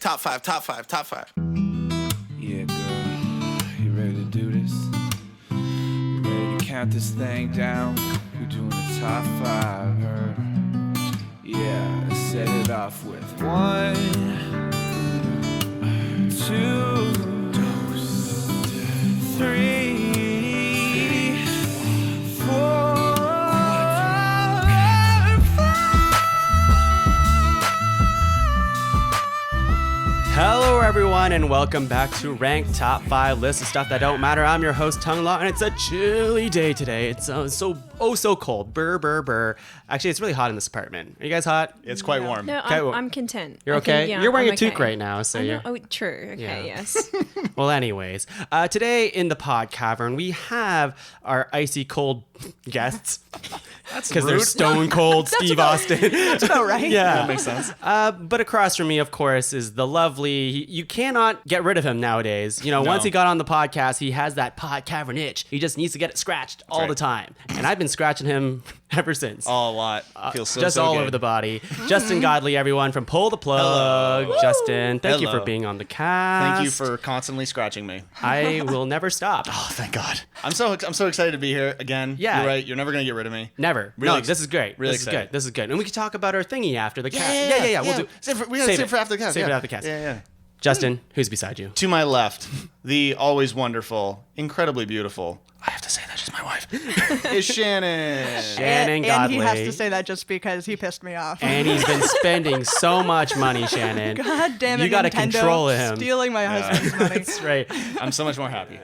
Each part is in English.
Top five. Yeah, girl, you ready to do this? You ready to count this thing down? We're doing the top 5, her. Yeah, let's set it off with 1, 2, 3, 4. Hello everyone and welcome back to Rank Top 5 List of Stuff That Don't Matter. I'm your host Tuong Law and it's a chilly day today. It's so cold. Burr, burr, burr. Actually, it's really hot in this apartment. Are you guys hot? It's quite warm. No, I'm content. You're okay? Yeah, you're wearing I'm a toque okay. right now, so you're... Oh, true. Okay, Yeah. yes. Well, anyways, today in the pod cavern, we have our icy cold guests. That's Because they're rude. stone cold Steve Austin. That's about right. Yeah. That makes sense. But across from me, of course, is the lovely... You cannot get rid of him nowadays. You know, No. once he got on the podcast, he has that pod cavern itch. He just needs to get it scratched all right. the time. And I've been scratching him ever since. A lot. Feels so Just so all good. over the body. Justin Godelie, everyone, from Pull the Plug. Hello. Justin, thank you Hello. for being on the cast. Thank you for constantly scratching me. I will never stop. Oh, thank God. I'm so excited to be here again. Yeah. You're right. You're never gonna get rid of me. Never. Really No, this is great. really this is excited. good. This is good. And we can talk about our thingy after the cast. Yeah. We'll do. We gotta save it for after the cast. Save it yeah. after the cast. Yeah. Justin, who's beside you? To my left, the always wonderful, incredibly beautiful. I have to say that she's my wife. Is Shannon. Shannon Godley. And he has to say that just because he pissed me off. And he's been spending so much money, Shannon. God damn it, You gotta Nintendo, control him. stealing my husband's money. That's right. I'm so much more happy.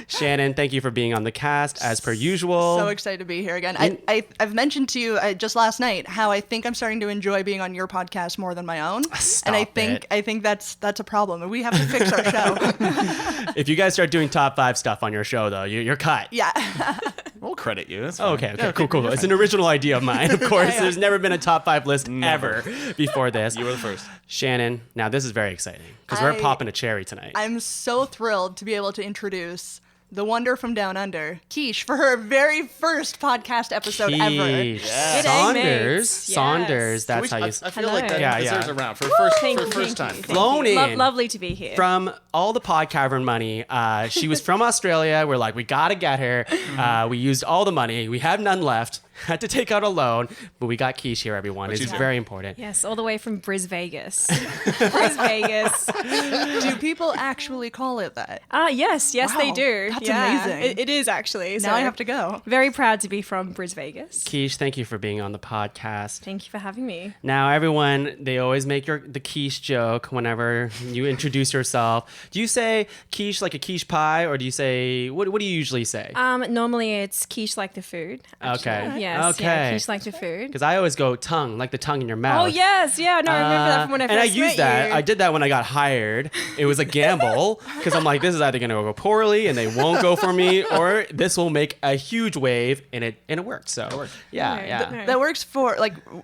Shannon, thank you for being on the cast as per usual. So excited to be here again. I've mentioned to you just last night how I think I'm starting to enjoy being on your podcast more than my own. Stop and it. I think that's a problem. And we have to fix our show. If you guys start doing top 5 stuff on your show, though, you're cut. Yeah. We'll credit you. That's Oh, fine. okay, Yeah, cool. you're It's fine. an original idea of mine, of course. Yeah. There's never been a top 5 list Never. ever before this. You were the first. Shannon, now this is very exciting because we're I- popping a cherry tonight. I'm so thrilled to be able to introduce the wonder from down under, Keish, for her very first podcast episode ever. Keish. Good day, Saunders. mates. Yes. Saunders. That's how you... I feel Hello. like that Yeah, deserves yeah. a round for first Thank for you, first thank time. you, Flown thank you. in. Lovely to be here. From all the pod cavern money, she was from Australia. We're like, we gotta get her. We used all the money. We have none left. Had to take out a loan, but we got Keish here, everyone. It's she's very important. Yes, all the way from Vegas. Vegas. Do people actually call it that? Yes, they Wow, do. that's Yeah, amazing. It is actually. Now I have to go. Very proud to be from Vegas. Keish, thank you for being on the podcast. Thank you for having me. Now, everyone, they always make the quiche joke whenever you introduce yourself. Do you say quiche like a quiche pie, or do you say, what do you usually say? Normally it's quiche like the food. Actually. Okay. Yes. Okay. Yeah, quiche like the food. Because I always go tongue, like the tongue in your mouth. Oh yes, yeah. No, I remember that from when I first and I met used that. you. I did that when I got hired. It was a gamble because I'm like, this is either going to go poorly and they won't go for me, or this will make a huge wave, and it worked. So yeah, Right. yeah. No. That works for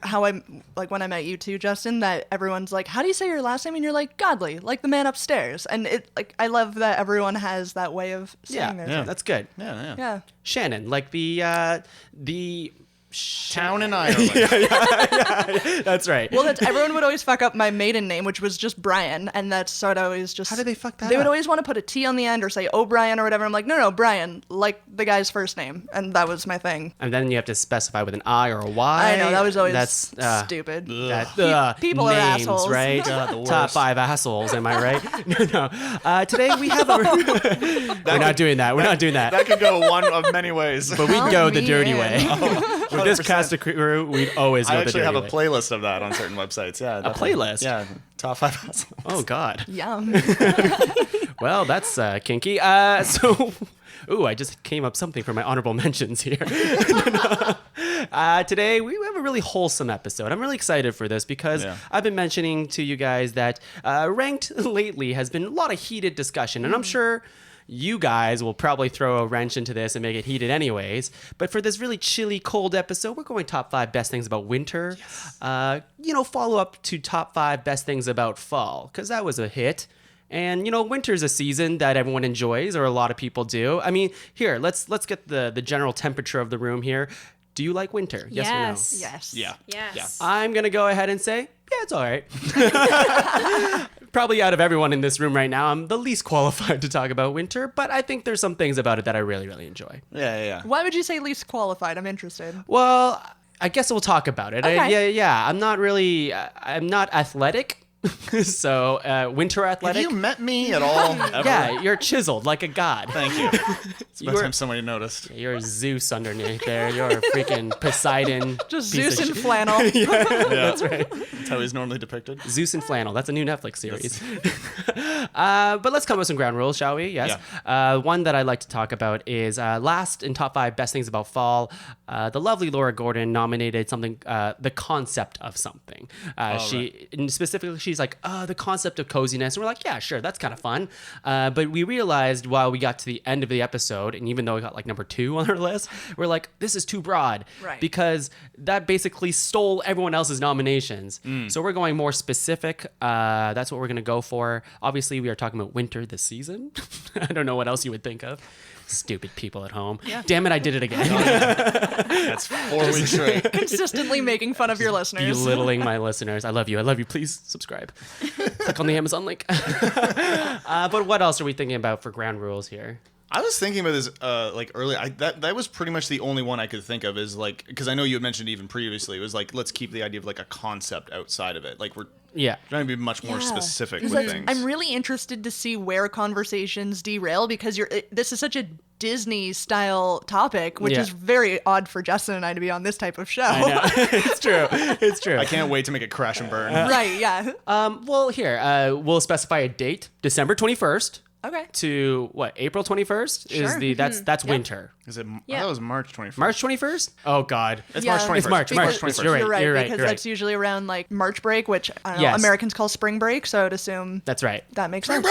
how I'm when I met you too, Justin, that everyone's like, how do you say your last name? And you're like, Godley, like the man upstairs. And I love that everyone has that way of saying their Yeah, name. that's good. Yeah. Yeah. Shannon, like the Town in Ireland. that's right. Well, everyone would always fuck up my maiden name, which was just Brian, and that's sort of always just. How did they fuck that They would up? always want to put a T on the end or say O'Brien or whatever. I'm like, no, Brian, like the guy's first name, and that was my thing. And then you have to specify with an I or a Y. I know that was always That's stupid. names, People are assholes. right? God, the Top worst. 5 assholes. Am I right? No. Today we have a. We're not doing that. We're not doing that. That could go one of many ways. But we'd go the me dirty in. way. With this cast of crew, we'd always go I the actually dirty have a way. playlist of that on certain websites. Yeah, definitely. playlist? Yeah, top 5 assholes. Oh God. Yum. Well, that's kinky. Ooh, I just came up something for my honorable mentions here. Today, we have a really wholesome episode. I'm really excited for this because Yeah. I've been mentioning to you guys that Ranked lately has been a lot of heated discussion, and I'm sure you guys will probably throw a wrench into this and make it heated anyways. But for this really chilly, cold episode, we're going top 5 best things about winter. Yes. Follow up to top 5 best things about fall, because that was a hit. And, winter's a season that everyone enjoys, or a lot of people do. I mean, here, let's get the general temperature of the room here. Do you like winter? Yes or no? Yes. Yes. Yeah. Yes. I'm going to go ahead and say, yeah, it's all right. Probably out of everyone in this room right now, I'm the least qualified to talk about winter, but I think there's some things about it that I really, really enjoy. Yeah. Why would you say least qualified? I'm interested. Well, I guess we'll talk about it. Okay. Yeah. I'm not athletic. So, winter Have athletic. you met me at all? Ever? Yeah, you're chiseled like a god. Thank you. It's about You're- time somebody noticed. You're Zeus underneath there. You're a freaking Poseidon. Just piece Zeus of in shit. flannel. That's right. That's how he's normally depicted. Zeus and Flannel. That's a new Netflix series. But let's come up with some ground rules, shall we? Yes. One that I'd like to talk about is last in top 5 best things about fall. The lovely Laura Gordon nominated something, the concept of something. And specifically, she's like, the concept of coziness. And we're like, yeah, sure, that's kind of fun. But we realized while we got to the end of the episode, and even though we got like number 2 on our list, we're like, this is too broad. Right. Because that basically stole everyone else's nominations. So we're going more specific. That's what we're going to go for. Obviously, we are talking about winter this season. I don't know what else you would think of. Stupid people at home. Yeah. Damn it, I did it again. That's 4 weeks straight. Consistently making fun of your listeners. Belittling my listeners. I love you. I love you. Please subscribe. Click on the Amazon link. But what else are we thinking about for ground rules here? I was thinking about this like earlier. That was pretty much the only one I could think of is like, because I know you had mentioned even previously, it was like, let's keep the idea of like a concept outside of it. Like we're trying to be much more specific with things. I'm really interested to see where conversations derail because this is such a Disney style topic, which is very odd for Justin and I to be on this type of show. I know. It's true. It's true. I can't wait to make it crash and burn. Right, yeah. Well, here, we'll specify a date, December 21st. Okay. To what? April 21st Sure. is that's winter. Is it? Yeah. I thought it was March 21st. March 21st? Oh God. It's Yeah. March 21st. It's March. Because- 21st. You're right, You're right. because You're that's right. usually around like March break, which I don't know, Yes. Americans call spring break, so I would assume That's right. that makes sense.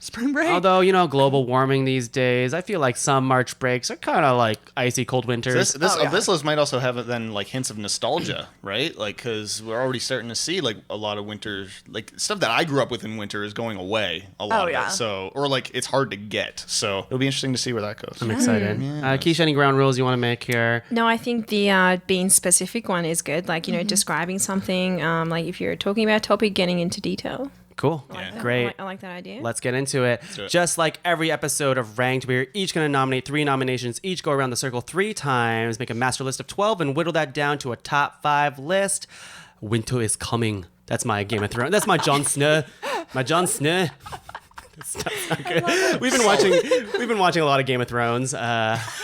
Spring break. Although, global warming these days, I feel like some March breaks are kind of like icy cold winters. This list might also have then like hints of nostalgia, right? Like because we're already starting to see like a lot of winters, like stuff that I grew up with in winter is going away a lot of yeah. it. So or like it's hard to get. So it'll be interesting to see where that goes. I'm excited. Keish, any ground rules you want to make here? No, I think the being specific one is good. Like, describing something. Like if you're talking about a topic, getting into detail. Cool. That. Great. I like that idea. Let's get into it. do it. Just like every episode of Ranked, we're each going to nominate 3 nominations, each go around the circle 3 times, make a master list of 12, and whittle that down to a top 5 list. Winter is coming. That's my Game of Thrones. That's my Jon Snow. My Jon Snow. That's not good. We've been watching a lot of Game of Thrones.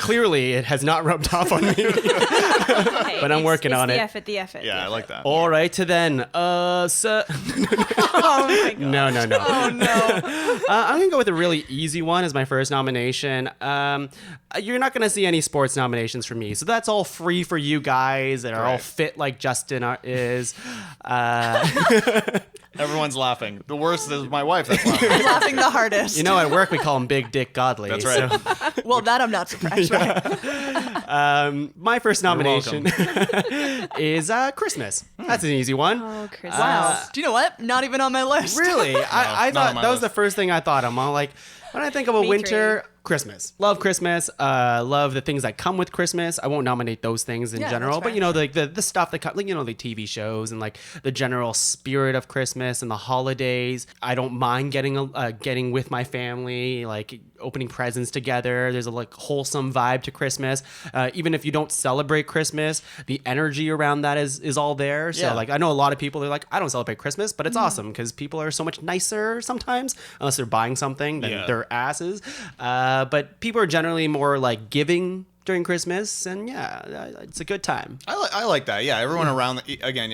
Clearly, it has not rubbed off on me. Hey, but I'm working on the it. Effort, the effort. Yeah, I like that. All right, to then. So. Oh my god. No. Oh no. I'm gonna go with a really easy one as my first nomination. You're not gonna see any sports nominations from me, so that's all free for you guys that are all Right. fit like Justin is. Everyone's laughing. The worst is my wife that's laughing. I'm laughing the hardest. At work we call him Big Dick Godelie. That's right. Well, that I'm not surprised by. My first nomination welcome. is Christmas. That's an easy one. Oh, Christmas. Wow. Do you know what? Not even on my list. Really? I not thought on my that was list. the first thing I thought. I'm all like, when I think of a Me winter, Christmas. Love Christmas. Love the things that come with Christmas. I won't nominate those things in Yeah, general, that's but fair. the stuff that like the TV shows and like the general spirit of Christmas and the holidays. I don't mind getting with my family, like opening presents together. There's a like wholesome vibe to Christmas. Even if you don't celebrate Christmas, the energy around that is all there. So Yeah. like I know a lot of people are like, I don't celebrate Christmas, but it's awesome because people are so much nicer sometimes, unless they're buying something, than Yeah. their asses. But people are generally more like giving during Christmas, and it's a good time. I like that. Yeah, everyone around, again,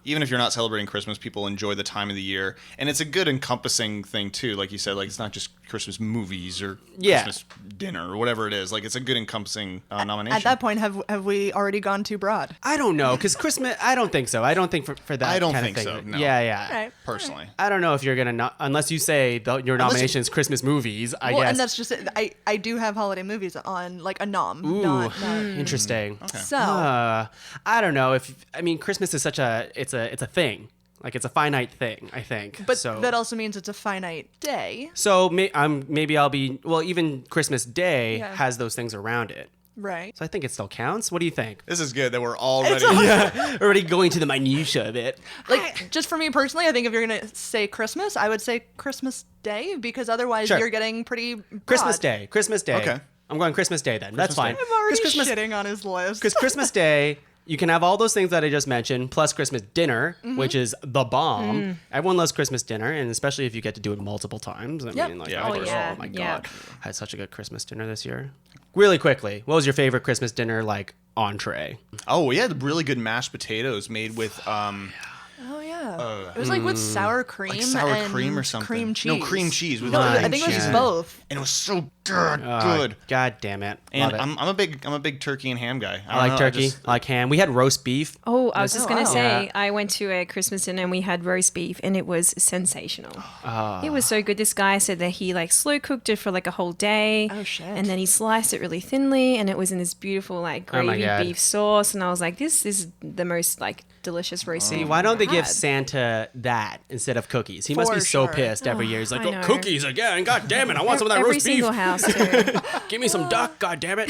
even if you're not celebrating Christmas, people enjoy the time of the year. And it's a good encompassing thing, too. Like you said, like it's not just Christmas movies or Yeah. Christmas dinner or whatever it is. Like it's a good encompassing nomination. At that point, have we already gone too broad? I don't know, because Christmas, I don't think so. I don't think for that I don't kind think of thing. so, no. Yeah. Right. Personally. I don't know if you're going to, unless you say your nomination is Christmas movies, I Well, guess. and that's just it. I do have holiday movies on like a nom. Ooh, Not. interesting. So I don't know Christmas is such it's a thing. Like it's a finite thing, I think. but so, that also means it's a finite day. So maybe I'll be even Christmas Day Yeah. has those things around it. Right. So I think it still counts. What do you think? This is good that we're already. Already going to the minutia of it. Like, just for me personally, I think if you're going to say Christmas, I would say Christmas Day, because otherwise Sure. you're getting pretty broad. Christmas Day. Christmas Day. Okay. I'm going Christmas Day then. That's fine. Day. I'm already 'Cause Christmas, shitting on his list. Because Christmas Day, you can have all those things that I just mentioned, plus Christmas dinner, which is the bomb. Everyone loves Christmas dinner, and especially if you get to do it multiple times. I Yep. mean, like, Yeah, oh, of course. my God. Yeah. I had such a good Christmas dinner this year. Really quickly, what was your favorite Christmas dinner, like, entree? Oh, we had really good mashed potatoes made with Oh yeah, it was like with sour cream, like sour and cream or something. Cream cheese. No, cream cheese. With No, I cream think it was cheese. both. And it was so good. God damn it. And Love it. I'm a big turkey and ham guy. I like turkey. I like ham. We had roast beef. Oh, I was just going to wow. say, Yeah. I went to a Christmas dinner and we had roast beef and it was sensational. It was so good. This guy said that he like slow cooked it for like a whole day. Oh, shit. And then he sliced it really thinly and it was in this beautiful like Oh, my gravy God. beef sauce. And I was like, this is the most like delicious roast beef. Why don't they I've give had. Santa that instead of cookies? He must For be so sure. pissed every year. He's like, I oh, know. cookies again. God damn it. I want some of that Every roast beef. single house too. Give me some duck. God damn it.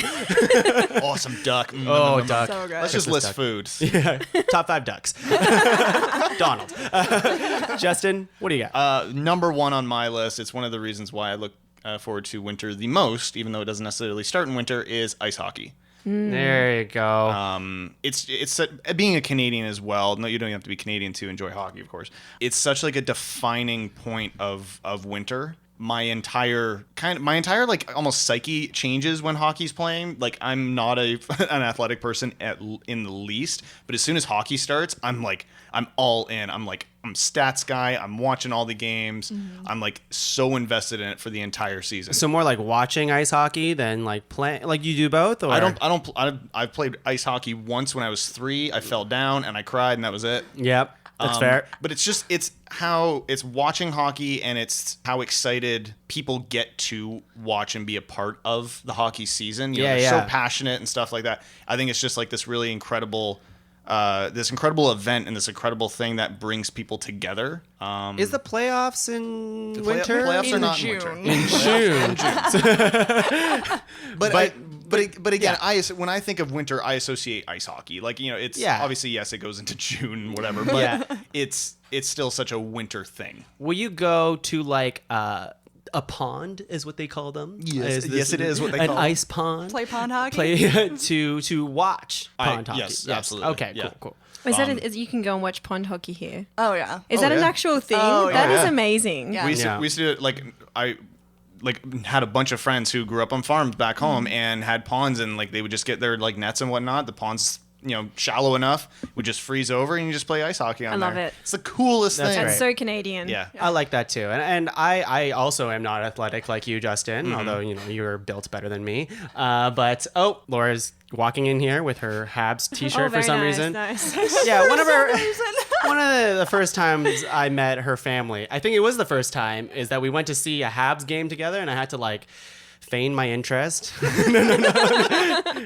Awesome duck. Oh, duck. So good. Let's just Christmas list duck. foods. Top 5 ducks. Donald. Justin, what do you got? Number one on my list, it's one of the reasons why I look forward to winter the most, even though it doesn't necessarily start in winter, is ice hockey. There you go. It's being a Canadian as well. No, you don't have to be Canadian to enjoy hockey, of course. It's such like a defining point of winter. My entire like almost psyche changes when hockey's playing. Like I'm not an athletic person in the least, but as soon as hockey starts, I'm all in. I'm stats guy. I'm watching all the games. I'm like so invested in it for the entire season. So more like watching ice hockey than like playing. Like you do both, or I've played ice hockey once when I was 3. I fell down and I cried, and that was it. Yep, that's fair. But it's how it's watching hockey, and it's how excited people get to watch and be a part of the hockey season. You know, they're so passionate and stuff like that. I think it's just like this really incredible event and this incredible thing that brings people together. Is the playoffs in winter? Playoffs are In not June. in winter. June. But again, when I think of winter, I associate ice hockey. Like, you know, it's obviously, yes, it goes into June, whatever, but it's still such a winter thing. Will you go to like a pond? Is what they call them? Yes, Is it is what they an call them. ice pond. Play pond hockey? Play to watch pond hockey. Yes, absolutely. Okay, Yeah. cool. Is that you can go and watch pond hockey here? Oh yeah. Is that an yeah. actual thing? Oh, That is yeah. amazing. Yeah. We used Yeah. to do it, like I had a bunch of friends who grew up on farms back home and had ponds, and like they would just get their like nets and whatnot. The ponds, you know, shallow enough, would just freeze over and you just play ice hockey on there. love it. It's the coolest That's thing. right. That's so Canadian. Yeah. I like that too, and I also am not athletic like you, Justin. Mm-hmm. Although you know you're built better than me. But Laura's walking in here with her Habs T-shirt Oh, for very some nice, reason. nice. Yeah, one of the first times I met her family, I think it was the first time, is that we went to see a Habs game together, and I had to like feign my interest.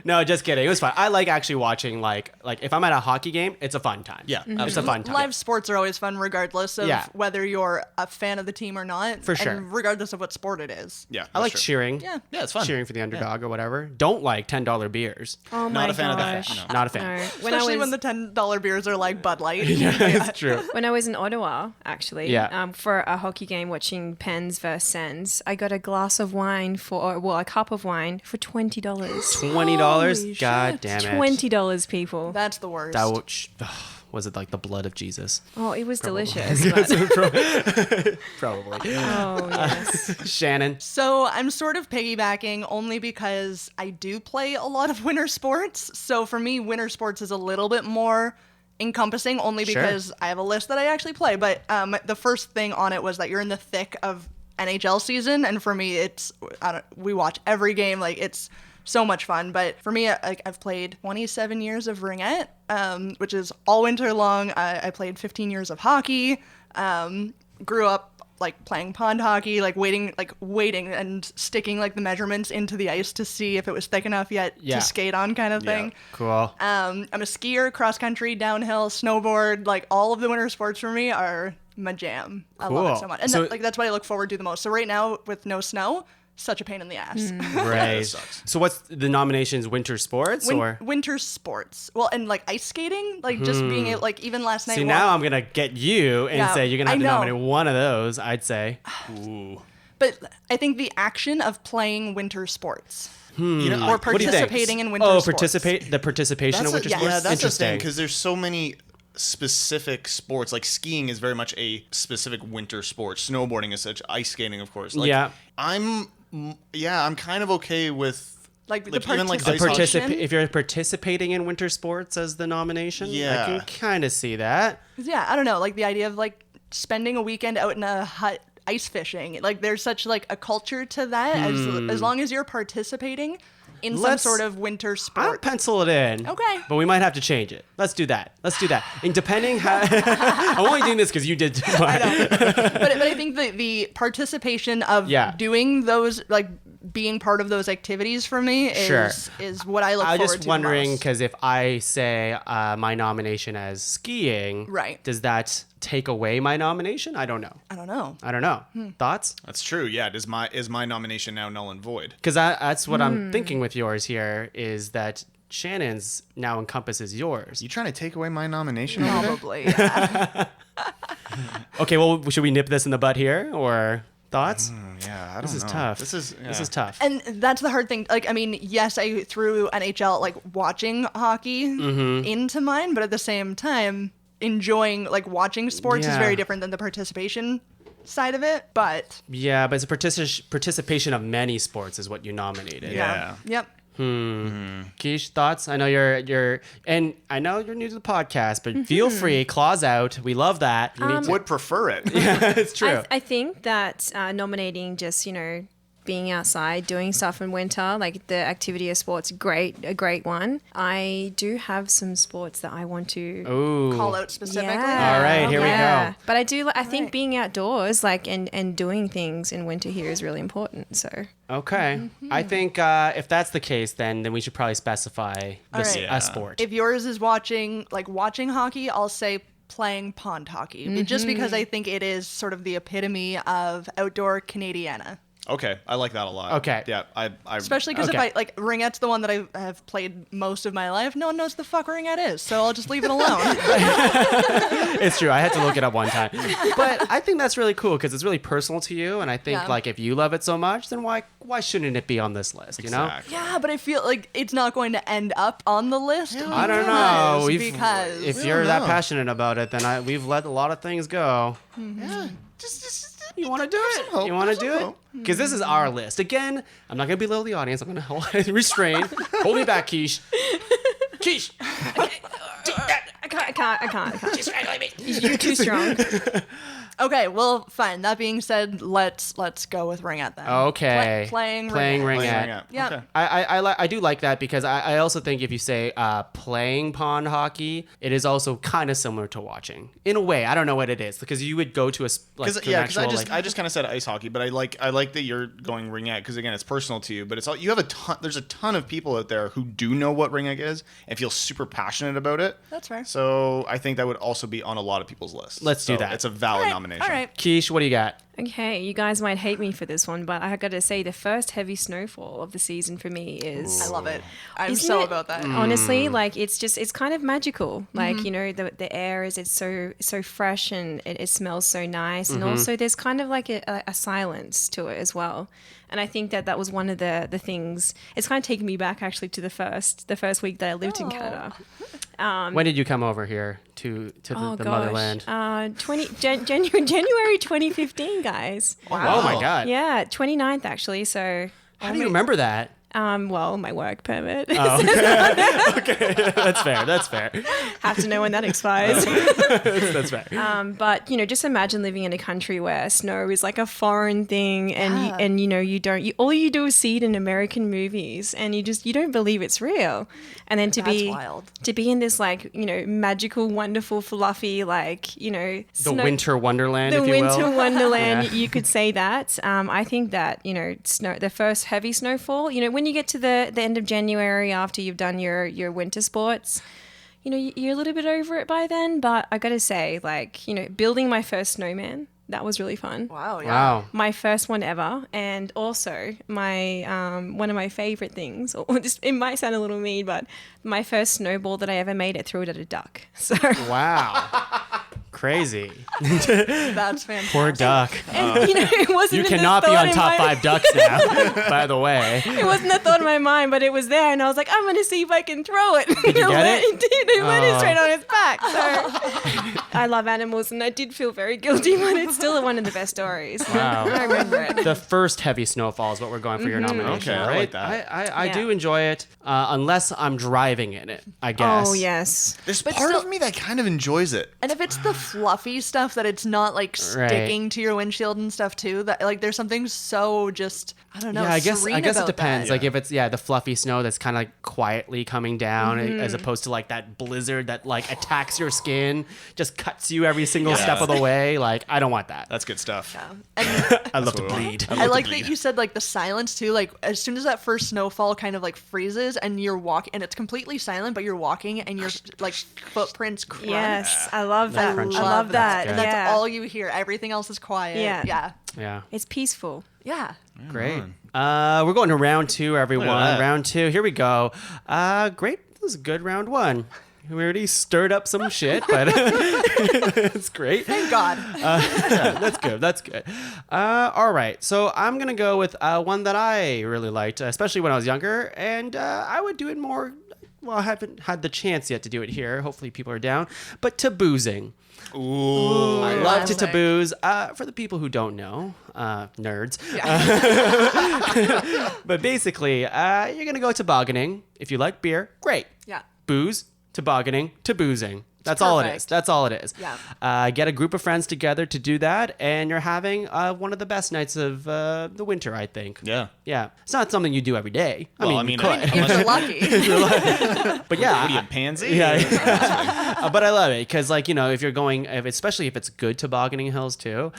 No, just kidding. It was fun. I like actually watching like if I'm at a hockey game, it's a fun time. Yeah, It's a fun time. Live sports are always fun, regardless of whether you're a fan of the team or not. For sure. And regardless of what sport it is. Yeah, I like that's true. cheering. Yeah. Yeah, it's fun. Cheering for the underdog or whatever. Don't like $10 beers. Oh Not my a fan of that. gosh. No. Not a fan. No. Especially when the $10 beers are like Bud Light. Yeah, it's true. When I was in Ottawa, actually, Yeah. for a hockey game watching Pens versus Sens, I got a glass of wine a cup of wine for $20. $20. Holy God shit. damn it. $20, people. That's the worst. Was it like the blood of Jesus? Oh, it was delicious. But, Probably. oh, yes. Shannon. So I'm sort of piggybacking only because I do play a lot of winter sports. So for me, winter sports is a little bit more encompassing only Sure. because I have a list that I actually play. But the first thing on it was that you're in the thick of NHL season. And for me, we watch every game. Like, it's so much fun. But for me, I've played 27 years of ringette, which is all winter long. I played 15 years of hockey, grew up like playing pond hockey, like waiting and sticking like the measurements into the ice to see if it was thick enough yet Yeah. to skate on, kind of thing. Cool. I'm a skier, cross country, downhill, snowboard. Like, all of the winter sports for me are my jam. I love Cool. it so much, and So- that's what I look forward to the most. So right now with no snow, such a pain in the ass. Right. sucks. So what's the nominations? Winter sports or? Winter sports. Well, and like ice skating, like just being able, like even last night. See, now I'm gonna get you and Yeah, say you're gonna have I to know. nominate one of those. I'd say. Ooh. But I think the action of playing winter sports You know, or What do you think? participating in winter Oh, sports. the participation of winter yes. sports. Yeah, that's the Interesting. thing because there's so many specific sports. Like skiing is very much a specific winter sport. Snowboarding is such. Ice skating, of course. Like, Yeah. I'm kind of okay with Like the even like participation. ice hockey. If you're participating in winter sports as the nomination, I Yeah. can kind of see that. Yeah, I don't know, like the idea of like spending a weekend out in a hut ice fishing. Like there's such like a culture to that as long as you're participating in some Let's- sort of winter I'll sport. pencil it in. Okay. But we might have to change it. Let's do that. And depending how... I'm only doing this because you did too much. but I think the participation of Yeah. doing those, like being part of those activities for me is Sure. is what I look I was forward to just wondering the most. because if I say my nomination as skiing, Right. does that take away my nomination? I don't know. I don't know. Thoughts? That's true. Yeah. Is my nomination now null and void? Because that's what I'm thinking with yours here is that Shannon's now encompasses yours. You trying to take away my nomination? over there? Probably. Yeah. Okay, well, should we nip this in the butt here or thoughts? Yeah, I don't know. This is tough. This is tough. And that's the hard thing. Like, I mean, yes, I threw NHL, like watching hockey into mine, but at the same time, enjoying, like watching sports is Yeah. very different than the participation side of it. But Yeah, but it's a participation of many sports is what you nominated. Yeah. Yep. Keish, thoughts? I know you're and I know you're new to the podcast, but feel free, claws out. We love that. You need to, Would prefer it. it's true. I think that nominating just, being outside, doing stuff in winter, like the activity of sports, a great one. I do have some sports that I want to Ooh. Call out specifically. Yeah. All right, here we go. But I think being outdoors, like and doing things in winter here is really important. So Okay. I think if that's the case, then we should probably specify this, right. a sport. If yours is watching hockey, I'll say playing pond hockey, just because I think it is sort of the epitome of outdoor Canadiana. Okay, I like that a lot. Okay. Yeah, I Especially because Okay. if I ringette's the one that I have played most of my life. No one knows the fuck ringette is, so I'll just leave it alone. It's true. I had to look it up one time. But I think that's really cool because it's really personal to you. And I think Yeah. like if you love it so much, then why shouldn't it be on this list, you know? Exactly. Yeah, but I feel like it's not going to end up on the list. I don't know. Because If We you're don't that know. passionate about it, then we've let a lot of things go. Yeah, just You want to do some it? hope. You want Have to some do it? hope. Because this is our list. Again, I'm not going to belittle the audience. I'm going to restrain. Hold me back, Keish. Keish. I can't. You're too strong. okay, well, fine. That being said, let's go with ringette then. Okay. Playing Playing ringette. ringette. Ring up. Yeah. Okay. I do like that because I also think if you say playing pond hockey, it is also kind of similar to watching in a way. I don't know what it is because you would go to to an Because actual, I just kind of said ice hockey, but I like that you're going ringette because again it's personal to you. But it's all you have a ton. There's a ton of people out there who do know what ringette is and feel super passionate about it. That's fair. So I think that would also be on a lot of people's lists. Let's do So that. It's a valid nomination. All right. Keish, what do you got? Okay, you guys might hate me for this one, but I got to say the first heavy snowfall of the season for me is. I love it. I'm Isn't so it? about that. Honestly, like it's kind of magical. Like the air is so fresh and it smells so nice, and also there's kind of like a silence to it as well. And I think that was one of the things. It's kind of taken me back actually to the first week that I lived in Canada. When did you come over here to the motherland? January 2015, guys. Oh my God. Yeah, 29th actually. So. How do you remember that? Well, my work permit. Okay, that's fair. That's fair. Have to know when that expires. That's fair. But just imagine living in a country where snow is like a foreign thing, and all you do is see it in American movies, and you don't believe it's real. And then That's wild. to be in this like magical, wonderful, fluffy The winter wonderland, the if you winter will. wonderland, Yeah. you could say that. I think that the first heavy snowfall. When you get to the end of January after you've done your winter sports, you're a little bit over it by then. But I got to say, building my first snowman that was really fun. Wow. Yeah. Wow. My first one ever, and also my one of my favorite things. Or it might sound a little mean, but my first snowball that I ever made, it threw it at a duck. So Wow. Crazy. That's fantastic. Poor duck. and you know, it wasn't. You in the cannot be thought on in top my- 5 ducks now, by the way. It wasn't a thought in my mind, but it was there, and I was like, I'm gonna see if I can throw it. Did you get it? It did. It landed Oh. straight on its back. So I love animals, and I did feel very guilty, but it's still one of the best stories. Wow. I remember it. The first heavy snowfall is what we're going for your nomination, Okay, I right? like that. I do enjoy it, unless I'm driving in it, I guess. Oh yes. There's But part still- of me that kind of enjoys it. And if it's the fluffy stuff that it's not like sticking to your windshield and stuff too, that like there's something so just I don't know. Yeah, I guess serene it about depends. that. Like if it's the fluffy snow that's kind of like quietly coming down, as opposed to like that blizzard that like attacks your skin, just cuts you every single step of the way. Like I don't want that. That's good stuff. I love to bleed. I like that you said like the silence too. Like as soon as that first snowfall kind of like freezes and you're walking and it's completely silent, but you're walking and your like footprints crunch. Yes, I love that. crunch. I love that. And good. that's Yeah. all you hear. Everything else is quiet. Yeah. Yeah. Yeah. It's peaceful. Yeah. Great. We're going to round 2, everyone. that. Round 2. Here we go. Great. This is a good round 1. We already stirred up some shit, but it's great. Thank God. That's good. That's good. All right. So I'm going to go with one that I really liked, especially when I was younger. And I would do it more. Well, I haven't had the chance yet to do it here. Hopefully people are down. But taboozing. Ooh. I love to Classic. taboos. For the people who don't know, nerds. But basically, you're going to go tobogganing. If you like beer, great. Yeah. Booze, tobogganing, taboozing. That's all it is. perfect. That's all it is. Yeah. Get a group of friends together to do that, and you're having one of the best nights of the winter, I think. Yeah. Yeah. It's not something you do every day. Well, I mean, you I could. If you're lucky. But yeah. What are you, a pansy? Yeah. But I love it because, like, you know, if you're going, especially if it's good tobogganing hills too,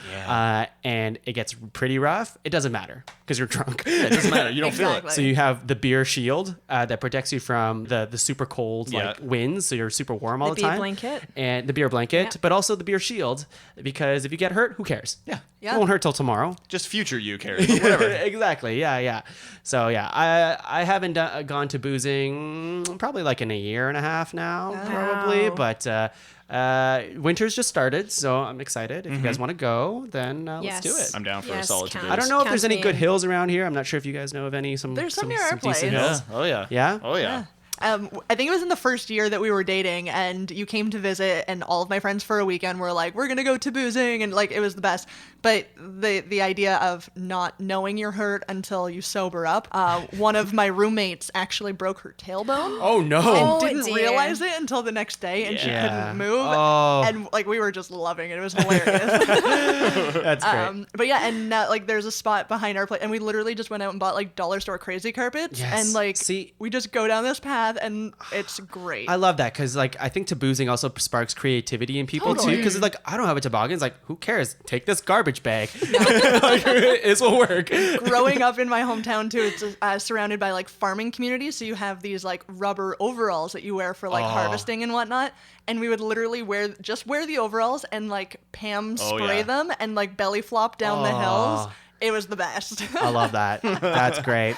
and it gets pretty rough, it doesn't matter because you're drunk. It doesn't matter. You don't feel Exactly. it. So you have the beer shield that protects you from the super cold like Yeah. winds, so you're super warm all the beer time. blanket. And the beer blanket, Yeah. but also the beer shield, because if you get hurt, who cares? Yeah. Yeah. It won't hurt till tomorrow. Just future you cares. But whatever. Exactly. Yeah. So yeah, I haven't gone to boozing probably like in a year and a half now, probably. Wow. But winter's just started, so I'm excited. If you guys want to go, then let's do Yes. it. I'm down for a Yes, solid count. taboo. I don't know if Counts there's any me good in. hills around here. I'm not sure if you guys know of any. There's some near our place. decent Yeah. hills. Oh yeah. Yeah? Oh yeah. I think it was in the first year that we were dating, and you came to visit, and all of my friends for a weekend were like, "We're gonna go to boozing," and like it was the best. But the idea of not knowing you're hurt until you sober up. One of my roommates actually broke her tailbone. Oh no! Oh, Didn't dear. realize it until the next day, and she Yeah. couldn't move. Oh. And like we were just loving it. It was hilarious. That's great. But yeah, and like there's a spot behind our place, and we literally just went out and bought like dollar store crazy carpets, Yes. and like See- we just go down this path, and it's great. I love that because, like, I think taboozing also sparks creativity in people Totally. too. Because, like, I don't have a toboggan. It's like, who cares? Take this garbage bag. Like, this will work. Growing up in my hometown too, it's surrounded by like farming communities, so you have these like rubber overalls that you wear for like harvesting and whatnot. And we would literally wear the overalls and like Pam Oh, spray yeah. them and like belly flop down the hills. It was the best. I love that. That's great.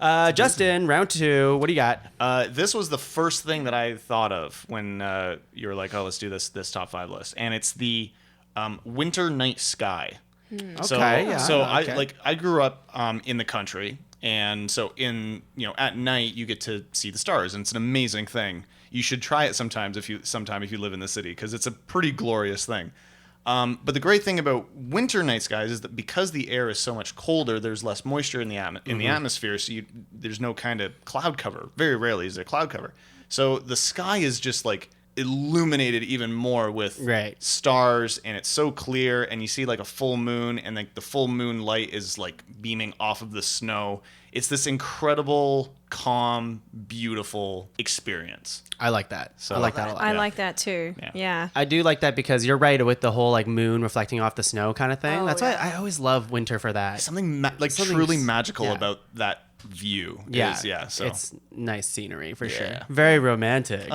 Justin, round 2. What do you got? This was the first thing that I thought of when you were like, "Oh, let's do this top 5 list," and it's the winter night sky. So, Okay, yeah, okay. I grew up in the country, and so at night you get to see the stars, and it's an amazing thing. You should try it sometime if you live in the city, because it's a pretty glorious thing. But the great thing about winter night skies is that because the air is so much colder, there's less moisture in the atmosphere, so there's no kind of cloud cover. Very rarely is there cloud cover. So the sky is just like illuminated even more with Right. stars, and it's so clear, and you see like a full moon, and like the full moon light is like beaming off of the snow. It's this incredible, calm, beautiful experience. I like that. So- I like that a lot. I Yeah. like that too. Yeah. Yeah. I do like that because you're right with the whole like moon reflecting off the snow kind of thing. Oh, That's yeah. why I always love winter for that. Something Something truly s- magical yeah. about that view. Yeah, So it's nice scenery for sure. Yeah. Very romantic.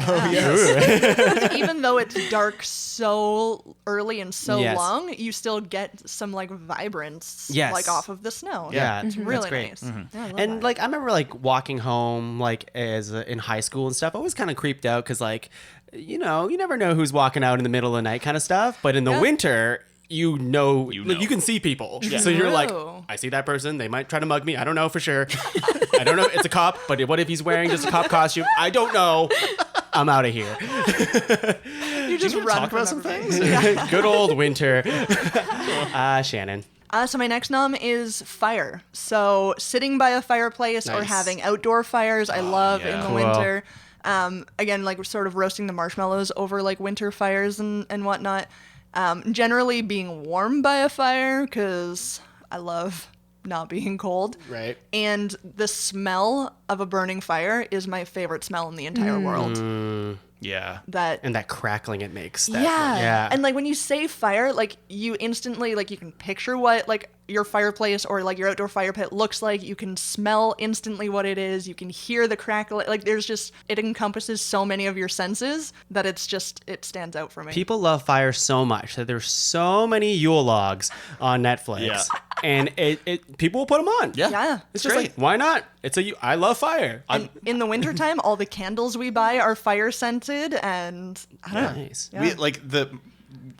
Even though it's dark so early and so Yes. long, you still get some like vibrance Yes. like off of the snow. Yeah, it's that's really great. nice. Yeah, I love And that. like I remember like walking home like as in high school and stuff. I was kind of creeped out because like you never know who's walking out in the middle of the night kind of stuff. But in the winter, you know. Like, you can see people. So you're like, True. I see that person. They might try to mug me. I don't know for sure. I don't know. It's a cop. But what if he's wearing just a cop costume? I don't know. I'm out of here. you just run talk from about some everybody. things. Good old winter. Shannon. So my next nom is fire. So sitting by a fireplace or Nice. having outdoor fires, I love in the Cool. winter. Again, like we're sort of roasting the marshmallows over like winter fires and whatnot. Generally being warm by a fire because I love not being cold. Right. And the smell of a burning fire is my favorite smell in the entire world. Yeah. That And that crackling it makes. yeah. And like when you say fire, like you instantly like you can picture what like your fireplace or like your outdoor fire pit looks like. You can smell instantly what it is. You can hear the crackle. Like there's just it encompasses so many of your senses that it stands out for me. People love fire so much that there's so many Yule logs on Netflix. Yeah. And it people will put them on. Yeah. It's just like, why not? I love fire. And in the wintertime, all the candles we buy are fire scented and I don't know. Nice. Yeah. We like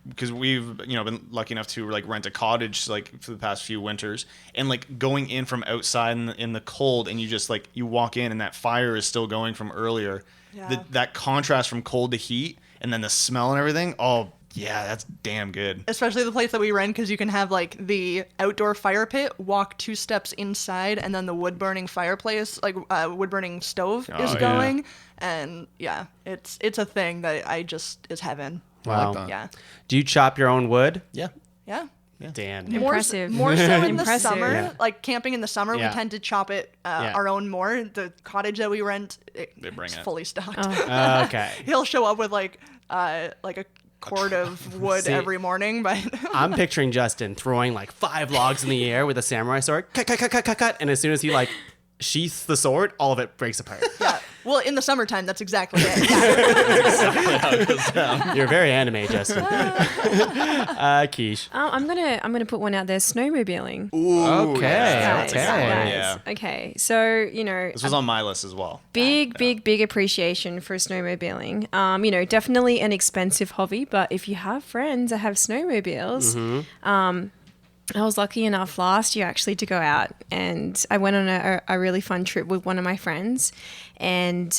because we've been lucky enough to like rent a cottage like for the past few winters, and like going in from outside in the cold, and you just like you walk in and that fire is still going from earlier. Yeah. That contrast from cold to heat, and then the smell and everything. Oh yeah, that's damn good. Especially the place that we rent because you can have like the outdoor fire pit, walk 2 steps inside, and then the wood burning fireplace, like wood burning stove is yeah. going. And yeah, it's a thing that is heaven. Wow. that. Yeah. Do you chop your own wood? Yeah. Yeah. Damn. Impressive. More so in the Impressive. summer. Yeah. Like camping in the summer, Yeah. we tend to chop it Yeah. our own more. The cottage that we rent, They bring it's it. fully stocked. Okay. He'll show up with like a cord of wood See, every morning, but I'm picturing Justin throwing like 5 logs in the air with a samurai sword. Cut. And as soon as he like sheaths the sword, all of it breaks apart. yeah. Well, in the summertime, that's exactly it. Yeah. You're very anime, Justin. Keish. I'm gonna put one out there. Snowmobiling. Okay. Guys, Okay. guys. Yeah. Okay. So This was on my list as well. big appreciation for snowmobiling. Definitely an expensive hobby, but if you have friends that have snowmobiles, I was lucky enough last year actually to go out, and I went on a really fun trip with one of my friends, and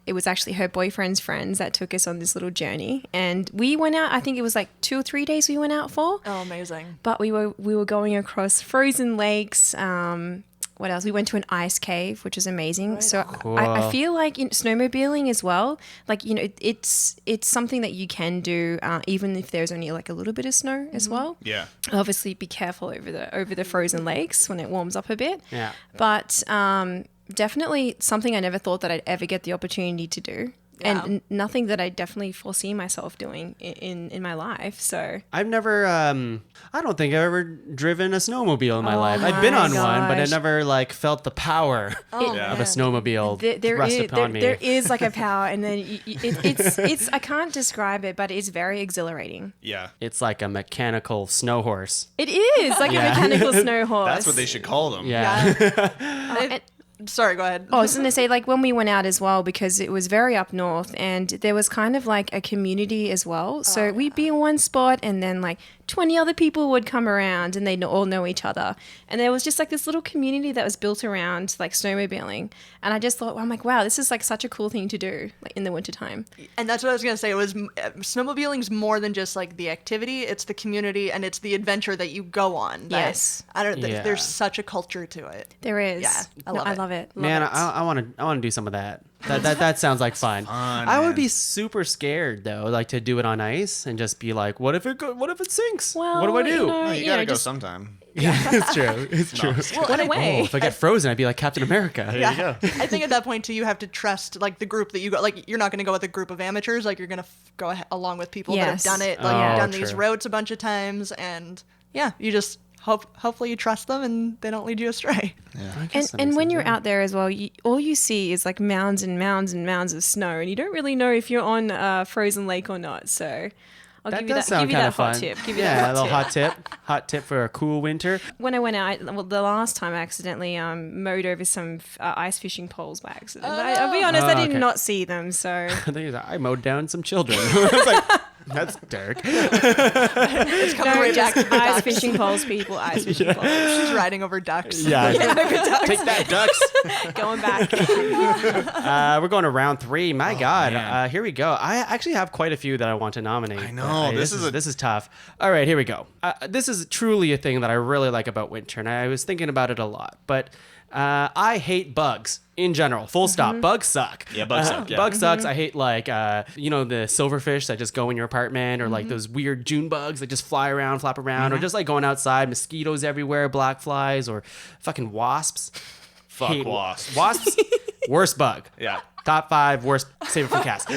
it was actually her boyfriend's friends that took us on this little journey, and we went out. I think it was like 2 or 3 days we went out for. Oh, amazing. But we were going across frozen lakes. What else? We went to an ice cave, which is amazing. So I feel like in snowmobiling as well, like it's something that you can do even if there's only like a little bit of snow as well. Yeah. Obviously, be careful over the frozen lakes when it warms up a bit. Yeah. But definitely something I never thought that I'd ever get the opportunity to do. Yeah. And nothing that I definitely foresee myself doing in my life. So I've never, I don't think I've ever driven a snowmobile in my life. I've my been on one, but I gosh. never like felt the power of a snowmobile there thrust is upon me. there is like a power, and then it's I can't describe it, but it's very exhilarating. Yeah. It's like a mechanical snow horse. It is like a mechanical snow horse. That's what they should call them. Yeah. Sorry, go ahead. Oh, I was going to say, like, when we went out as well, because it was very up north and there was kind of like a community as well. So we'd be in one spot and then like 20 other people would come around and they'd all know each other. And there was just like this little community that was built around like snowmobiling. And I just thought, I'm like, wow, this is like such a cool thing to do like in the wintertime. And that's what I was going to say. It was snowmobiling's more than just like the activity. It's the community and it's the adventure that you go on. Yes. Yeah. There's such a culture to it. There is. Yeah, I No, love I it. love it. Man, Love it. I want to do some of that. That sounds like fun. I would man. be super scared though, like to do it on ice and just be like, what if it sinks? Well, what do I do? you know, Oh, you gotta go just- sometime. It's true. It's true. Well, in a way. Oh, if I get frozen, I'd be like Captain America. There you go. I think at that point too, you have to trust like the group that you go. Like you're not going to go with a group of amateurs. Like you're going to along with people that have Yes. done it. Like Oh, you've done these true. routes a bunch of times, and yeah, you just hopefully you trust them and they don't lead you astray. And when you're out there as well, all you see is like mounds and mounds and mounds of snow, and you don't really know if you're on a frozen lake or not. So I'll give you that hot tip. Give you that a little hot tip. Hot tip for a cool winter. When I went out, the last time I accidentally mowed over some ice fishing poles by accident. I'll be honest, I did not see them. So I mowed down some children. I was like, that's dark. It's coming right back to the ice ducks. fishing poles, people. Ice fishing poles. She's riding over ducks. Yeah. Over ducks. Take that, ducks. Going back. We're going to round 3. My God. man. Here we go. I actually have quite a few that I want to nominate. I know. This is tough. All right, here we go. This is truly a thing that I really like about winter, and I was thinking about it a lot. But I hate bugs in general. Full stop. Bugs suck. Yeah, bugs suck. Yeah. Bugs sucks. I hate the silverfish that just go in your apartment, or like those weird June bugs that just fly around, flap around, or just like going outside, mosquitoes everywhere, black flies, or fucking wasps. Fuck Hate wasps. Wasps, worst bug. Yeah. Top 5 worst. Save it for cast.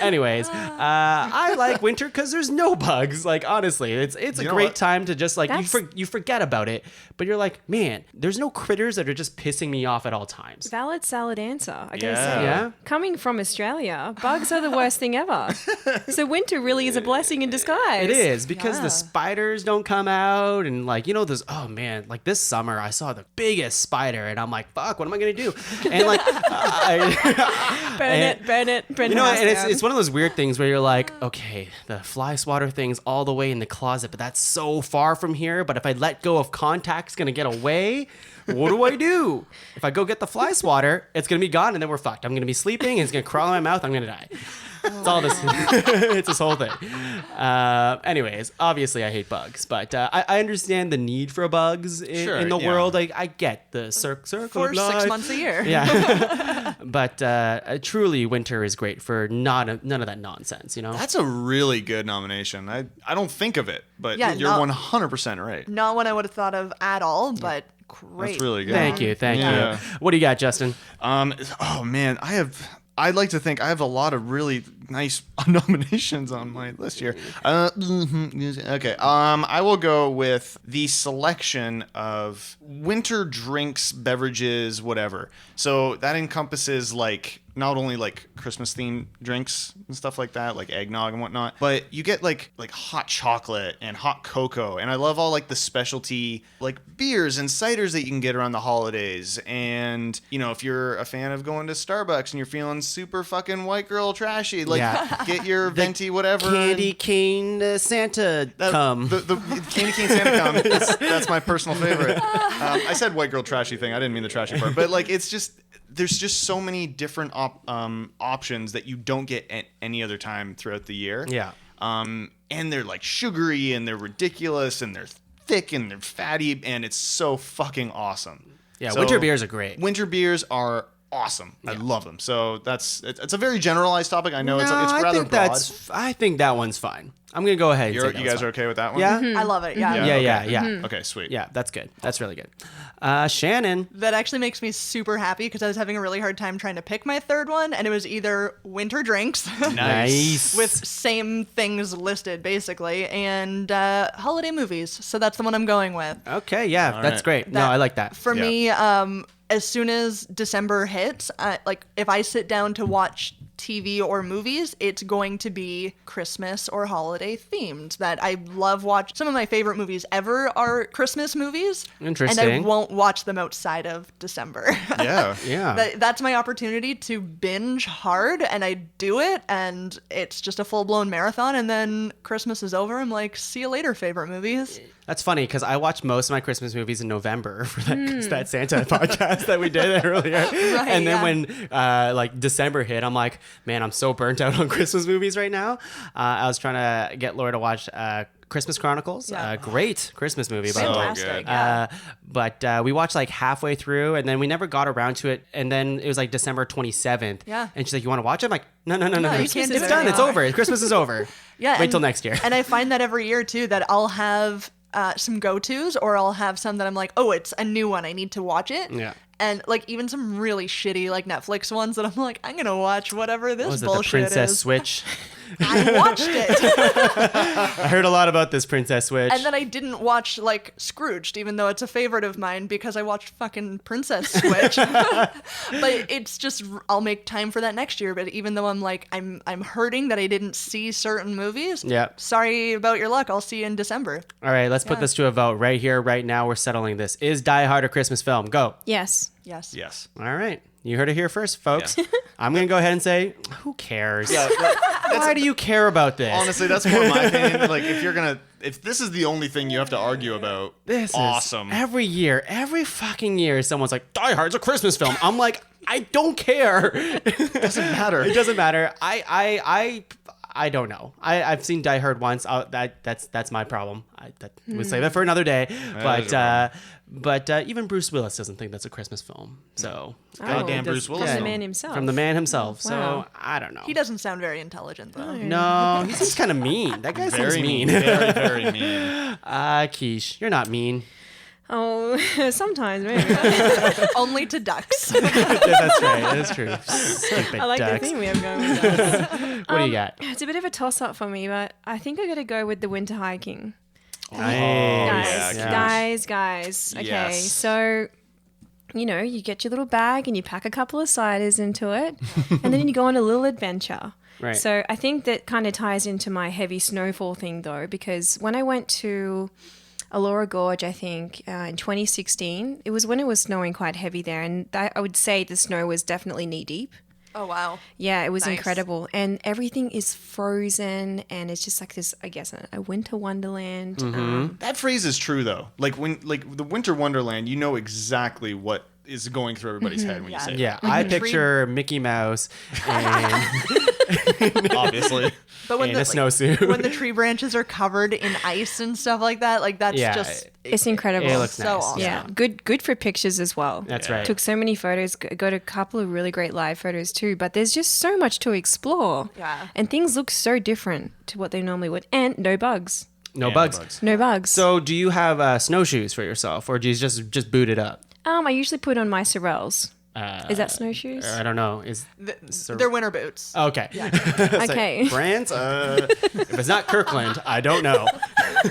Anyways, I like winter because there's no bugs. Like honestly, it's a know great what? time to just like That's- you forget about it, but you're like, man, there's no critters that are just pissing me off at all times. Valid, salad answer. I gotta Yeah. say. Yeah? Coming from Australia, bugs are the worst thing ever. So winter really is a blessing in disguise. It is because Yeah. the spiders don't come out, and like there's like this summer I saw the biggest spider, and I'm like, fuck, what am I gonna do? And like Burn it. Burn You know, the house and down. it's one of those weird things where you're like, okay, the fly swatter thing's all the way in the closet, but that's so far from here. But if I let go of contact, it's gonna get away. What do I do? If I go get the fly swatter, it's gonna be gone, and then we're fucked. I'm gonna be sleeping, and it's gonna crawl in my mouth. I'm gonna die. It's all this. It's this whole thing. Anyways, obviously I hate bugs, but I understand the need for bugs in the world. I get the circle For of life. 6 months a year. Yeah. But truly, winter is great for none of that nonsense, you know? That's a really good nomination. I don't think of it, but Yeah, you're not- 100% right. Not what I would have thought of at all, but great. That's really good. Thank you. Yeah. What do you got, Justin? Oh man, I'd like to think I have a lot of really nice nominations on my list here. Okay. I will go with the selection of winter drinks, beverages, whatever. So that encompasses like not only like Christmas themed drinks and stuff like that, like eggnog and whatnot, but you get like hot chocolate and hot cocoa. And I love all like the specialty like beers and ciders that you can get around the holidays. And if you're a fan of going to Starbucks and you're feeling super fucking white girl trashy, like get your venti whatever Candy cane Santa come. the candy cane Santa come. That's my personal favorite. I said white girl trashy thing. I didn't mean the trashy part, but like it's just there's just so many different options that you don't get at any other time throughout the year. Yeah. And they're like sugary and they're ridiculous and they're thick and they're fatty and it's so fucking awesome. Yeah, So, winter beers are great. Winter beers are awesome. I love them. So it's a very generalized topic. I know it's rather broad. I think that one's fine. I'm gonna go ahead. And say You that guys one's are okay with that one? Yeah. I love it. Yeah. Yeah. Okay, sweet. Yeah, that's good. That's really good. Shannon. That actually makes me super happy because I was having a really hard time trying to pick my third one, and it was either winter drinks Nice. with same things listed basically, and holiday movies. So that's the one I'm going with. Okay, yeah, that's right. great. No, I like that. For me, as soon as December hits, like if I sit down to watch TV or movies, it's going to be Christmas or holiday themed. That I love watch. Some of my favorite movies ever are Christmas movies. Interesting. And I won't watch them outside of December. Yeah. Yeah. That's my opportunity to binge hard, and I do it, and it's just a full-blown marathon, and then Christmas is over. I'm like, see you later, favorite movies. That's funny because I watched most of my Christmas movies in November for that Santa podcast that we did earlier. And then when like December hit, I'm like, man, I'm so burnt out on Christmas movies right now. I was trying to get Laura to watch Christmas Chronicles. Yeah. Great Christmas movie, by the way. Fantastic. good. Yeah. But we watched like halfway through, and then we never got around to it. And then it was like December 27th. Yeah. And she's like, "You want to watch it?" I'm like, "No, you can't do It's it done. It's anymore." over. Christmas is over. Yeah, Wait till next year." And I find that every year too, that I'll have some go-tos, or I'll have some that I'm like, oh, it's a new one, I need to watch it. Yeah. And like even some really shitty like Netflix ones that I'm like, I'm gonna watch whatever this What was it, bullshit the Princess is. Switch? I watched it. I heard a lot about this Princess Switch. And then I didn't watch, like, Scrooged, even though it's a favorite of mine, because I watched fucking Princess Switch. But it's just, I'll make time for that next year. But even though I'm like, I'm hurting that I didn't see certain movies. Yeah. Sorry about your luck. I'll see you in December. All right, let's put this to a vote right here, right now. We're settling this. Is Die Hard a Christmas film? Go. Yes. Yes. Yes. All right. You heard it here first, folks. I'm going to go ahead and say, who cares? Yeah. Why do you care about this? Honestly, that's more my opinion. Like, if this is the only thing you have to argue about, This awesome. is every year, every fucking year, someone's like, Die Hard's a Christmas film. I'm like, I don't care. It doesn't matter. It doesn't matter. I don't know. I've seen Die Hard once. That's my problem. We'll save that for another day. But even Bruce Willis doesn't think that's a Christmas film. So Goddamn Bruce Willis. From the man himself. From the man himself. Wow. So I don't know. He doesn't sound very intelligent, though. No, he seems kind of mean. That guy seems mean. Very, very mean. Keish, you're not mean. Oh, sometimes maybe. Only to ducks. Yeah, that's right. That's true. Stupid I like ducks. the theme we have going with that. What do you got? It's a bit of a toss-up for me, but I think I got to go with the winter hiking. Nice. Guys. Okay, Yes. so you get your little bag and you pack a couple of ciders into it, and then you go on a little adventure. Right. So I think that kind of ties into my heavy snowfall thing, though, because when I went to Allura Gorge, I think, in 2016, it was when it was snowing quite heavy there, and I would say the snow was definitely knee-deep. Oh, wow. Yeah, it was Nice. incredible. And everything is frozen, and it's just like this, I guess, a winter wonderland. That phrase is true though. Like the Winter Wonderland, you know exactly what is going through everybody's head when you say Yeah, that. I tree- picture Mickey Mouse and, Obviously. But when and a snowsuit. when the tree branches are covered in ice and stuff like that, like that's Yeah, just It's incredible. it looks so nice. awesome. Yeah, good for pictures as well. That's right. Took so many photos, got a couple of really great live photos too, but there's just so much to explore. Yeah. And things look so different to what they normally would. And no bugs. No Yeah, bugs. No bugs. So do you have snowshoes for yourself, or do you just boot it up? I usually put on my Sorels. Is that snowshoes? I don't know. They're winter boots. Okay. Okay. Brands? If it's not Kirkland, I don't know.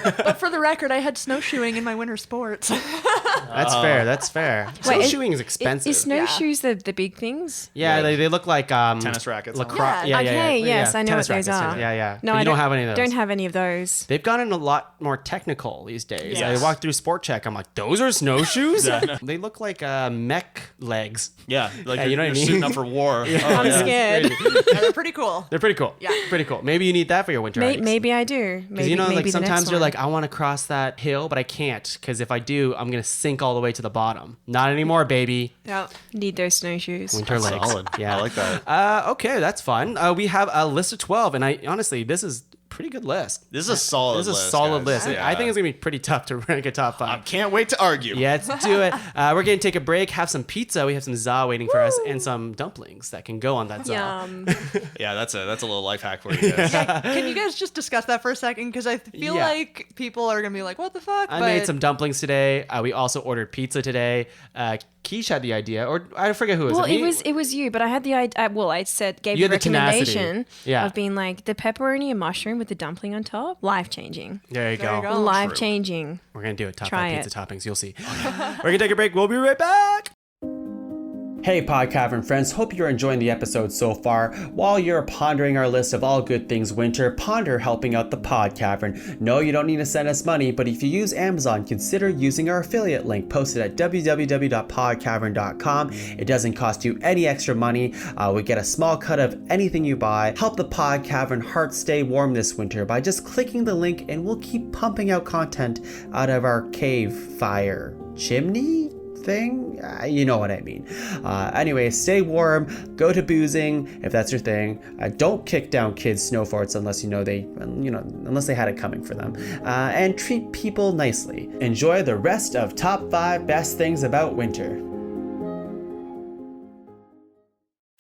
But for the record, I had snowshoeing in my winter sports. That's fair. That's fair. Wait, Snowshoeing is expensive. Is snowshoes the big things? Yeah, they look like Tennis rackets. lacrosse. Yeah. Okay, yes, I know tennis what those rackets, are. Yeah. No, But I you don't have any of those. Don't have any of those. They've gotten a lot more technical these days. Yes. I walked through Sport Check. I'm like, those are snowshoes? They look like mech legs. Yeah, like you know what I you're mean? suiting up for war. I'm scared. Yeah, they're pretty cool. They're pretty cool. Yeah. Pretty cool. Maybe you need that for your winter hikes. Maybe I do. Because Maybe, you know, maybe like the sometimes next you're one. like, I want to cross that hill, but I can't because if I do, I'm gonna sink all the way to the bottom. Not anymore, baby. Yeah. Need those snowshoes. Winter legs. Solid. Yeah, I like that. Okay, that's fun. We have a list of 12, and I honestly, this is a pretty good list. This is a solid This is a list, solid guys. list. Yeah. I think it's gonna be pretty tough to rank a top I 5. can't wait to argue. Yeah, let's do it. We're gonna take a break, have some pizza. We have some za waiting for us, and some dumplings that can go on that za. Yum. Yeah, that's a little life hack for you guys. Can you guys just discuss that for a second? Because I feel Yeah. like people are gonna be like, "What the fuck?" I made some dumplings today. We also ordered pizza today. Keish had the idea, or I forget who it was. Well, Me? it was you, but I had the idea. Well, I gave You the had the tenacity. recommendation Yeah. of being like the pepperoni and mushroom with the dumpling on top. Life changing. There you There you go. go. Life changing. We're gonna do it. Top Try 5 pizza it. toppings. You'll see. We're gonna take a break. We'll be right back. Hey, Pod Cavern friends, hope you're enjoying the episode so far. While you're pondering our list of all good things winter, ponder helping out the Pod Cavern. No, you don't need to send us money, but if you use Amazon, consider using our affiliate link posted at www.podcavern.com. It doesn't cost you any extra money. We get a small cut of anything you buy. Help the Pod Cavern heart stay warm this winter by just clicking the link, and we'll keep pumping out content out of our cave fire chimney thing. You know what I mean. Anyway, stay warm, go to boozing if that's your thing. Don't kick down kids' snow forts unless unless they had it coming for them. And treat people nicely. Enjoy the rest of top 5 best things about winter.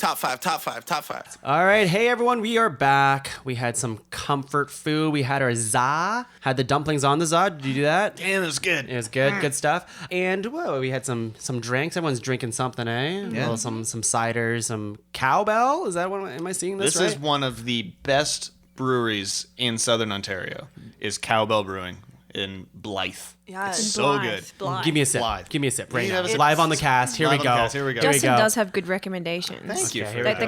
Top five. All right, hey everyone, we are back. We had some comfort food. We had our za, had the dumplings on the za. Did you do that? Damn, it was good. It was good stuff. And whoa, we had some drinks. Everyone's drinking something, eh? Yeah. Well, some ciders, some cowbell. Is that one? Am I seeing this This right? is one of the best breweries in Southern Ontario is Cowbell Brewing in Blythe. Yeah, It's it's so good. Give me a sip. Blythe. Give me a sip right You now. have a sip? Live on the cast. Here we Live go. on the cast. Here we go. Here we Justin go. does have good recommendations. Thank you. Okay, For here we Like go.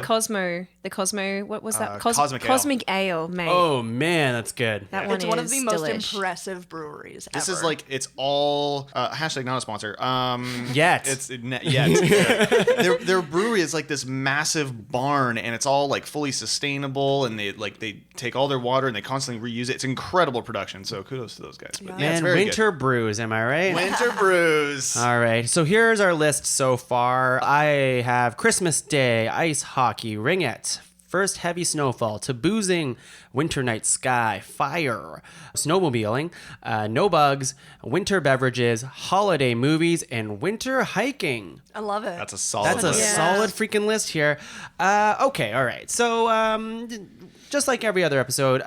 the Cosmo, what was that? Cosmic Ale. Ale, mate. Oh man, that's good. that one It's is one of the most delish. impressive breweries This ever. is like it's all hashtag not a sponsor. Yet. Their brewery is like this massive barn, and it's all like fully sustainable, and they take all their water and they constantly reuse it. It's incredible production. So kudos to those guys. But yeah, it's And very winter brews, am I right? good. Winter brews. All right, so here's our list so far. I have Christmas Day, ice hockey, ringette, first heavy snowfall, taboozing, winter night sky, fire, snowmobiling, no bugs, winter beverages, holiday movies, and winter hiking. I love it. That's a solid. That's a list. solid freaking list here. Okay, all right. So, just like every other episode,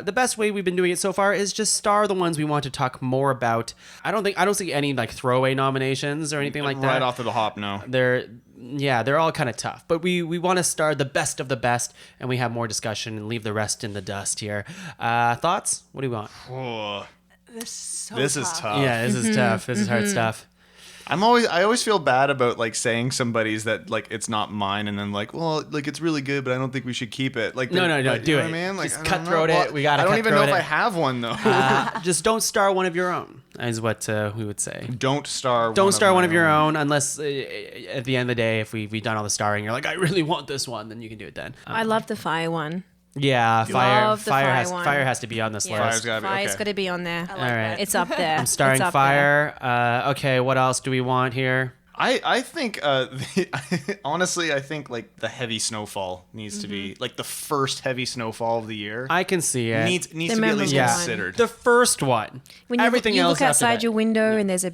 the best way we've been doing it so far is just star the ones we want to talk more about. I don't see any like throwaway nominations or anything like that. Right off of the hop, no. They're all kind of tough, but we want to star the best of the best, and we have more discussion and leave the rest in the dust here. Thoughts? What do you want? Oh, This is tough. Yeah, this is tough. This is hard stuff. I always feel bad about like saying somebody's that like it's not mine, and then like, well, like it's really good, but I don't think we should keep it. Like No, like, do you know it. what I mean? Like, Just I don't cutthroat know. it. We gotta I don't even know cutthroat if it. I have one though. Just don't star one of your own, is what we would say. Don't star. Don't star one my of your own unless at the end of the day, if we've done all the starring, you're like, I really want this one, then you can do it then. I love the fire one. Yeah, Love the fire one. fire has to be on this Yeah. list. Fire's gotta be, Fire's okay. got to be on there. All right. It's up there. I'm starring It's up fire. Okay, what else do we want here? I think honestly, I think like the heavy snowfall needs to be like the first heavy snowfall of the year. I can see it. needs The to be at least memorable one. considered. The first one. When you, Everything you else look after outside that. your window and there's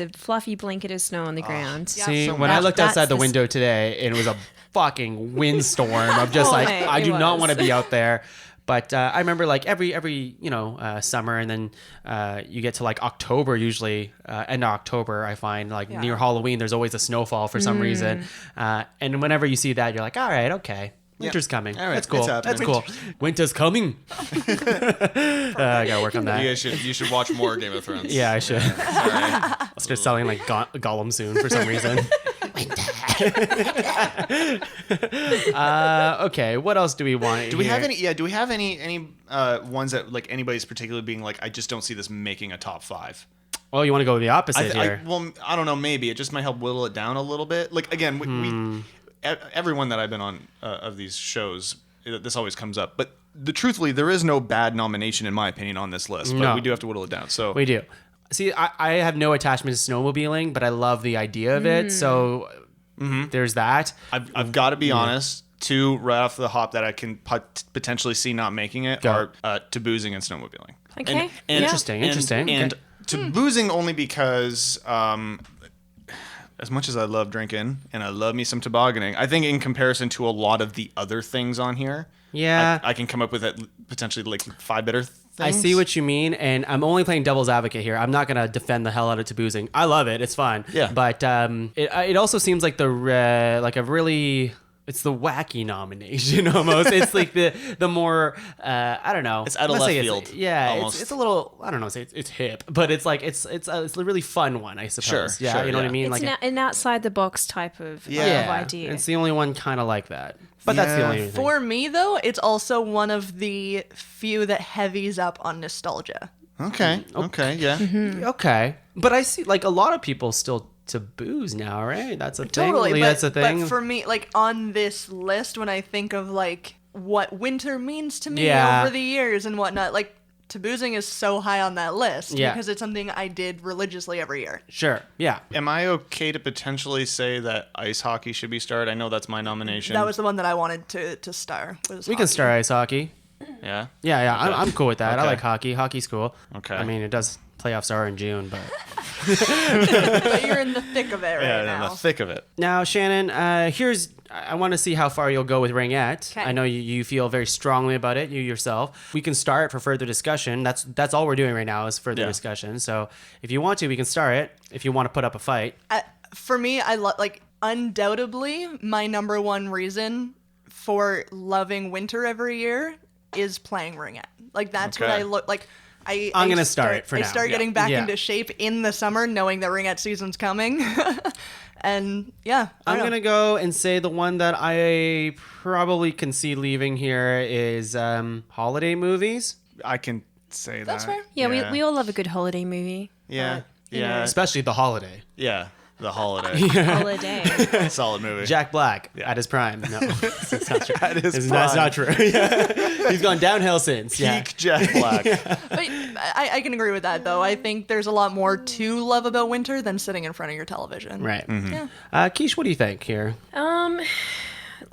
a fluffy blanket of snow on the ground. See, so when I looked that's outside the the- window today, it was a fucking windstorm. I'm just Oh, like, mate, I it do not want to was. be out there. But I remember like every summer, and then you get to like October usually, end of October, I find like near Halloween, there's always a snowfall for some reason. And whenever you see that, you're like, all right, okay. Winter's coming. All right, That's cool. it's happening. That's cool. Winter's coming. I gotta work on that. You should watch more Game of Thrones. Yeah, I should. I'll start selling like Gollum soon for some reason. Okay, what else do we want? Do we have any? Yeah. Do we have any ones that like anybody's particularly being like, I just don't see this making a top 5. Well, you want to go with the opposite here. Well, I don't know. Maybe it just might help whittle it down a little bit. Like again, we everyone that I've been on of these shows, this always comes up. But truthfully, there is no bad nomination in my opinion on this list. But No. we do have to whittle it down. So We do. See, I have no attachment to snowmobiling, but I love the idea of it. So there's that. I've got to be honest. 2 right off the hop that I can potentially see not making it Go. are taboozing and snowmobiling. Okay. And, Yeah. Interesting. And Okay. taboozing only because as much as I love drinking and I love me some tobogganing, I think in comparison to a lot of the other things on here, Yeah. I can come up with potentially like 5 better things. I see what you mean, and I'm only playing devil's advocate here. I'm not gonna defend the hell out of taboozing. I love it; it's fun. Yeah. But it also seems like it's the wacky nomination almost. It's like the more I don't know. It's out of Let's left say field, Yeah, almost. it's a little I don't know. Say it's hip, but it's like it's a really fun one, I suppose. Sure, Yeah, sure, you know what I yeah. mean. It's Like an outside the box type of idea. It's the only one kind of like that. But that's the Yeah. only thing. For me, though, it's also one of the few that heavies up on nostalgia. Okay. Okay. Yeah. Okay, but I see like a lot of people still tabooze now, right? That's a thing. Totally, Like, but, that's a thing. but for me, like on this list, when I think of like what winter means to me Yeah. over the years and whatnot, like taboozing is so high on that list Yeah. because it's something I did religiously every year. Sure. Yeah. Am I okay to potentially say that ice hockey should be starred? I know that's my nomination. That was the one that I wanted to star. Was We can hockey. star ice hockey. Yeah. Yeah. I'm cool with that. I Okay. like hockey. Hockey's cool. Okay. I mean, it does. Playoffs are in June, but But you're in the thick of it right Yeah. In now. the thick of it. now, Shannon, I want to see how far you'll go with ringette. 'Kay. I know you feel very strongly about it, you yourself. We can start for further discussion. That's all we're doing right now is further Yeah. discussion. So if you want to, we can start it. If you want to put up a fight, For me, I like undoubtedly my number one reason for loving winter every year is playing ringette. Like that's what Okay. I look like. I'm gonna start it for I now. start Yeah. getting back Yeah. into shape in the summer, knowing that ringette season's coming. And yeah, I'm going to go and say the one that I probably can see leaving here is holiday movies, I can say That's that. fair. Yeah, we all love a good holiday movie. Yeah. but, you Yeah. know, especially the holiday. Yeah. The holiday. holiday. Solid movie. Jack Black at his prime. No, that's not true. his That's prime. not true. Yeah. He's gone downhill since. Yeah. Peak Jack Black. But I can agree with that, though. I think there's a lot more to love about winter than sitting in front of your television. Right. Yeah. Keish, what do you think here?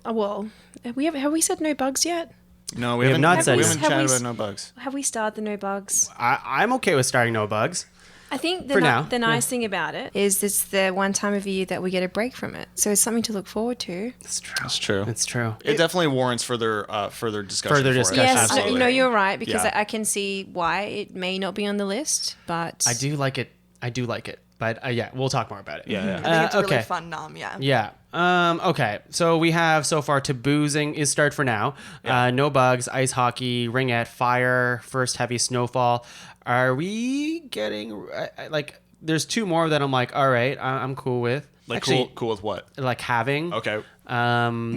Well, have we said no bugs yet? No, we have haven't. not said we no. haven't Have chatted we- about no bugs. Have we started the no bugs? I'm okay with starting no bugs. I think For now, the nice thing about it is it's the one time of year that we get a break from it. So it's something to look forward to. It's true. That's true. It's true. It definitely warrants further discussion. Further for it. discussion. Yes, Absolutely. no, you're right, because Yeah. I can see why it may not be on the list, but I do like it. But yeah, we'll talk more about it. Yeah, yeah. I think it's a really okay. fun nom, yeah. Yeah. Okay. So we have so far taboozing is start for now. No bugs, ice hockey, ringette, fire, first heavy snowfall. Are we getting like? There's two more that I'm like, all right, I'm cool with. Like Actually, cool with what? like having. Okay. What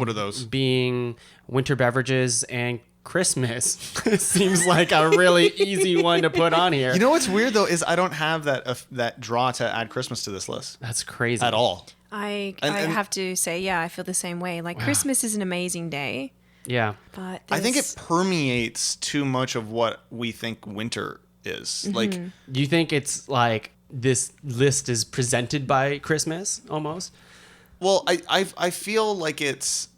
are those? Being winter beverages and Christmas seems like a really easy one to put on here. You know what's weird though is I don't have that draw to add Christmas to this list That's crazy. at all. I And- have to say, yeah, I feel the same way. Like Christmas is an amazing day, Yeah. but I think it there's- permeates too much of what we think winter is. Like Do you think it's like this list is presented by Christmas almost? well, I feel like it's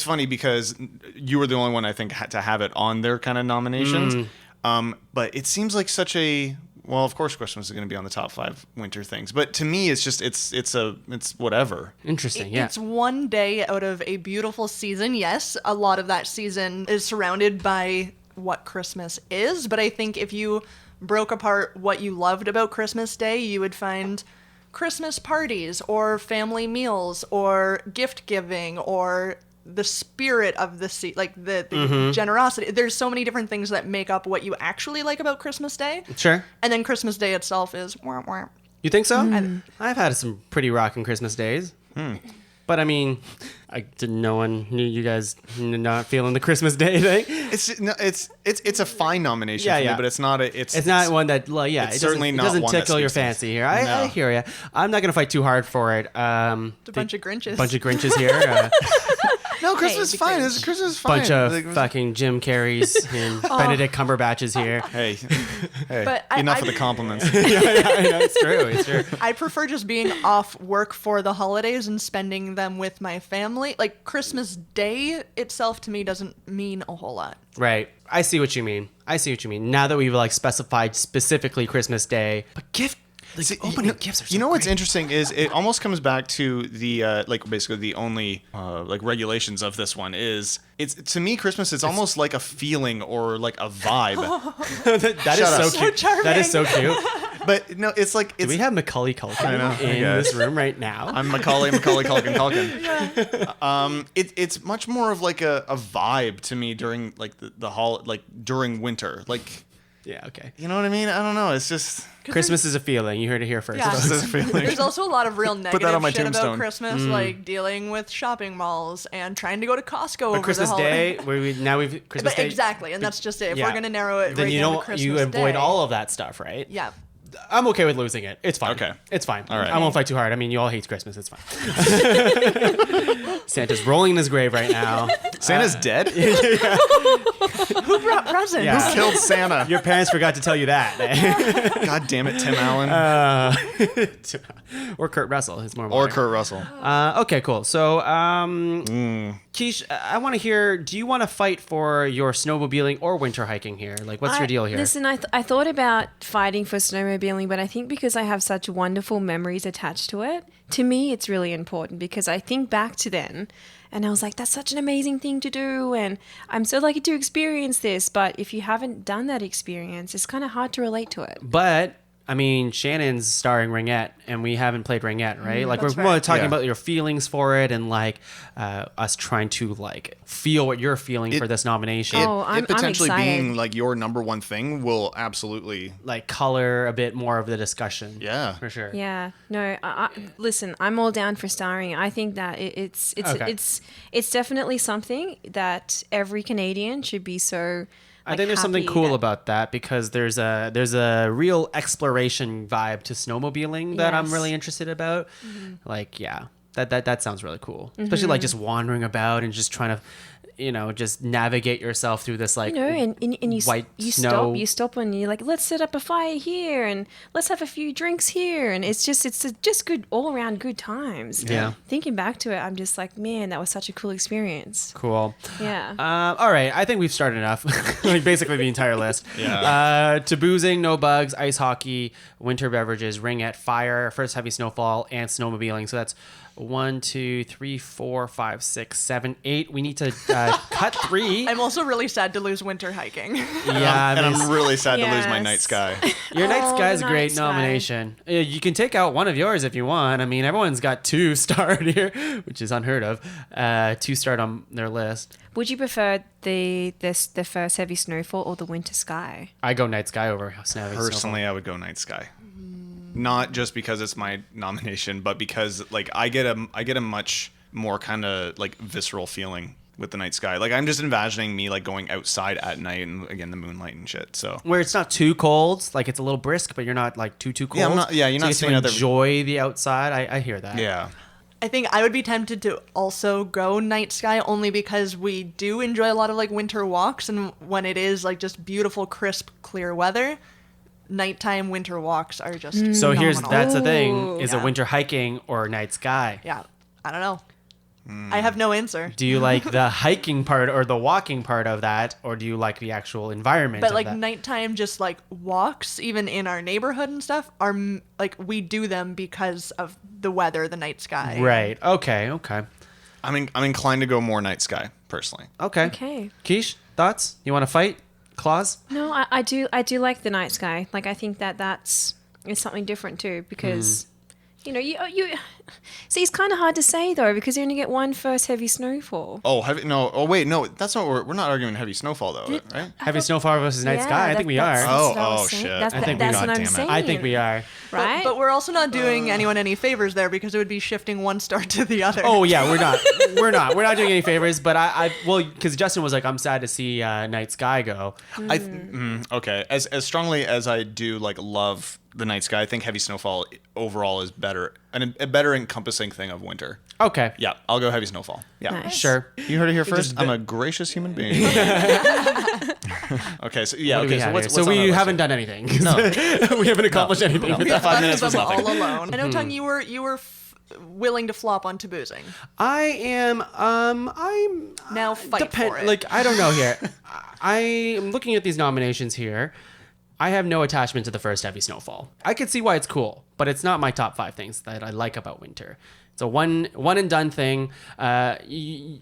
funny because you were the only one I think had to have it on their kind of nominations. But it seems like such a well, of course Christmas is going to be on the top 5 winter things. But to me it's just it's whatever. Interesting. Yeah. It's one day out of a beautiful season. Yes, a lot of that season is surrounded by what Christmas is. But I think if you broke apart what you loved about Christmas Day, you would find Christmas parties or family meals or gift giving or the spirit of the like the generosity. There's so many different things that make up what you actually like about Christmas Day. Sure. And then Christmas Day itself is wah, wah. You think so? I've had some pretty rocking Christmas days. But I mean, no one knew you guys not feeling the Christmas Day thing. It's a fine nomination Yeah, for yeah. me, but it's not a It's not one that, well, yeah, It's it doesn't, certainly it not doesn't one that tickle your speaks to us. fancy here. I No. hear you. I'm not going to fight too hard for it. It's a bunch of Grinches. Bunch of Grinches here. No, Christmas the is fine. Grinch. Christmas is fine. Bunch of Like, fucking Jim Carreys and Benedict Cumberbatches here. Hey, But enough I- of the compliments. Yeah, it's true. It's true. I prefer just being off work for the holidays and spending them with my family. Like Christmas Day itself to me doesn't mean a whole lot. Right. I see what you mean. Now that we've like specified specifically Christmas Day, but opening gifts are so You know what's great. interesting is it almost comes back to the like basically the only like regulations of this one is it's to me Christmas is almost like a feeling or like a vibe. That is Shut so up. cute. So That is so cute. But no, it's like Do it's we have Macaulay Culkin I know, I in guess. this room right now? I'm Macaulay Culkin. It's much more of like a vibe to me during like during winter. Like Yeah, okay. you know what I mean? I don't know. It's just Christmas is a feeling. You heard it here first. Yeah. This is a feeling. There's also a lot of real negative that on my shit tombstone. about Christmas, like dealing with shopping malls and trying to go to Costco over But Christmas the holiday. Day, where we've Christmas But Day. exactly, and that's just it. If Yeah. we're gonna narrow it Then right you down to don't Christmas you avoid Day, all of that stuff, right? Yeah. I'm okay with losing it. It's fine. Okay. It's fine. All right. I won't fight too hard. I mean, you all hate Christmas. It's fine. Santa's rolling in his grave right now. Santa's dead. Who brought presents? Yeah. Who killed Santa? Your parents forgot to tell you that. God damn it, Tim Allen Or Kurt Russell. It's more or modern. Kurt Russell. Okay, cool. So, Keish, I want to hear, do you want to fight for your snowmobiling or winter hiking here? Like, what's your deal here? Listen, I thought about fighting for snowmobiling, but I think because I have such wonderful memories attached to it, to me it's really important because I think back to then and I was like, that's such an amazing thing to do and I'm so lucky to experience this. But if you haven't done that experience, it's kind of hard to relate to it. But I mean, Shannon's starring Ringette, and we haven't played Ringette, right? Like, we're That's more right. talking Yeah. about your feelings for it, and like us trying to like feel what you're feeling for this nomination. I'm potentially excited. being like your number one thing will absolutely. Like color a bit more of the discussion. Yeah. For sure. Yeah, no. Listen, I'm all down for starring. I think that it's Okay. it's definitely something that every Canadian should be so. I think there's something happy cool that- about that because there's a real exploration vibe to snowmobiling that I'm Yes. really interested about. Like, yeah, that sounds really cool. Especially like just wandering about and just trying to, just navigate yourself through this like and you white you snow. stop and you're like, let's set up a fire here and let's have a few drinks here, and it's just good all around good times. Yeah. Thinking back to it, I'm just like, man, that was such a cool experience. Cool. Yeah. All right, I think we've started enough. Like basically the entire list. Yeah. To boozing, no bugs, ice hockey, winter beverages, ringette, fire, first heavy snowfall, and snowmobiling. So that's 1, 2, 3, 4, 5, 6, 7, 8. We need to cut 3. I'm also really sad to lose winter hiking. Yeah, And I'm really sad to lose my Yes. night sky. your night Oh, sky is a the great night sky. nomination. You can take out one of yours if you want. I mean, everyone's got 2 starred here, which is unheard of. 2 starred on their list. Would you prefer the first heavy snowfall or the winter sky? I go night sky over Snowfall. Personally, I would go night sky. Not just because it's my nomination, but because like I get a much more kind of like visceral feeling with the night sky. Like I'm just imagining me like going outside at night and again the moonlight and shit. So Where it's not too cold, like it's a little brisk, but you're not like too cold. Yeah, I'm not- yeah, you're so not you staying get out to there- enjoy the outside. I hear that. yeah. I think I would be tempted to also go night sky only because we do enjoy a lot of like winter walks, and when it is like just beautiful, crisp, clear weather, nighttime winter walks are just So here's phenomenal. that's the thing: Ooh. is Yeah. it winter hiking or night sky? Yeah, I don't know. I have no answer. Do you like the hiking part or the walking part of that, or do you like the actual environment? But of like that? nighttime, just like walks, even in our neighborhood and stuff, are like we do them because of the weather, the night sky. Right. Okay. I'm inclined to go more night sky personally. Okay. Okay. Keish, thoughts? You want to fight? Claws? No, I do like the night sky. Like I think that's it's something different too because you see it's kind of hard to say though because you only get one first heavy snowfall. Oh, wait, no, that's not. We're not arguing heavy snowfall though, right? Heavy snowfall versus night Yeah, sky? I think we that's are. what I Oh, was saying. shit. That's, I think we that's got what I'm damn it. saying. I think we are. Right? But we're also not doing anyone any favors there because it would be shifting one star to the other. Oh yeah, we're not. We're not doing any favors. But because Justin was like, I'm sad to see Night Sky go. Okay. As strongly as I do like love the night sky, I think heavy snowfall overall is better and a better encompassing thing of winter. Okay. Yeah, I'll go heavy snowfall. Yeah. Nice. Sure. You heard it here first. just- I'm a gracious human being. Okay, so yeah, What do we okay. So have what's, here? what's So on we our list haven't here? done anything. No. We haven't accomplished anything. No. with That that. 5 minutes was them nothing. all alone. I know, Tuong, you were willing to flop onto boozing. I am. I'm Now fight for it. Like I don't know here. I am looking at these nominations here. I have no attachment to the first heavy snowfall. I could see why it's cool, but it's not my top 5 things that I like about winter. It's a one and done thing. You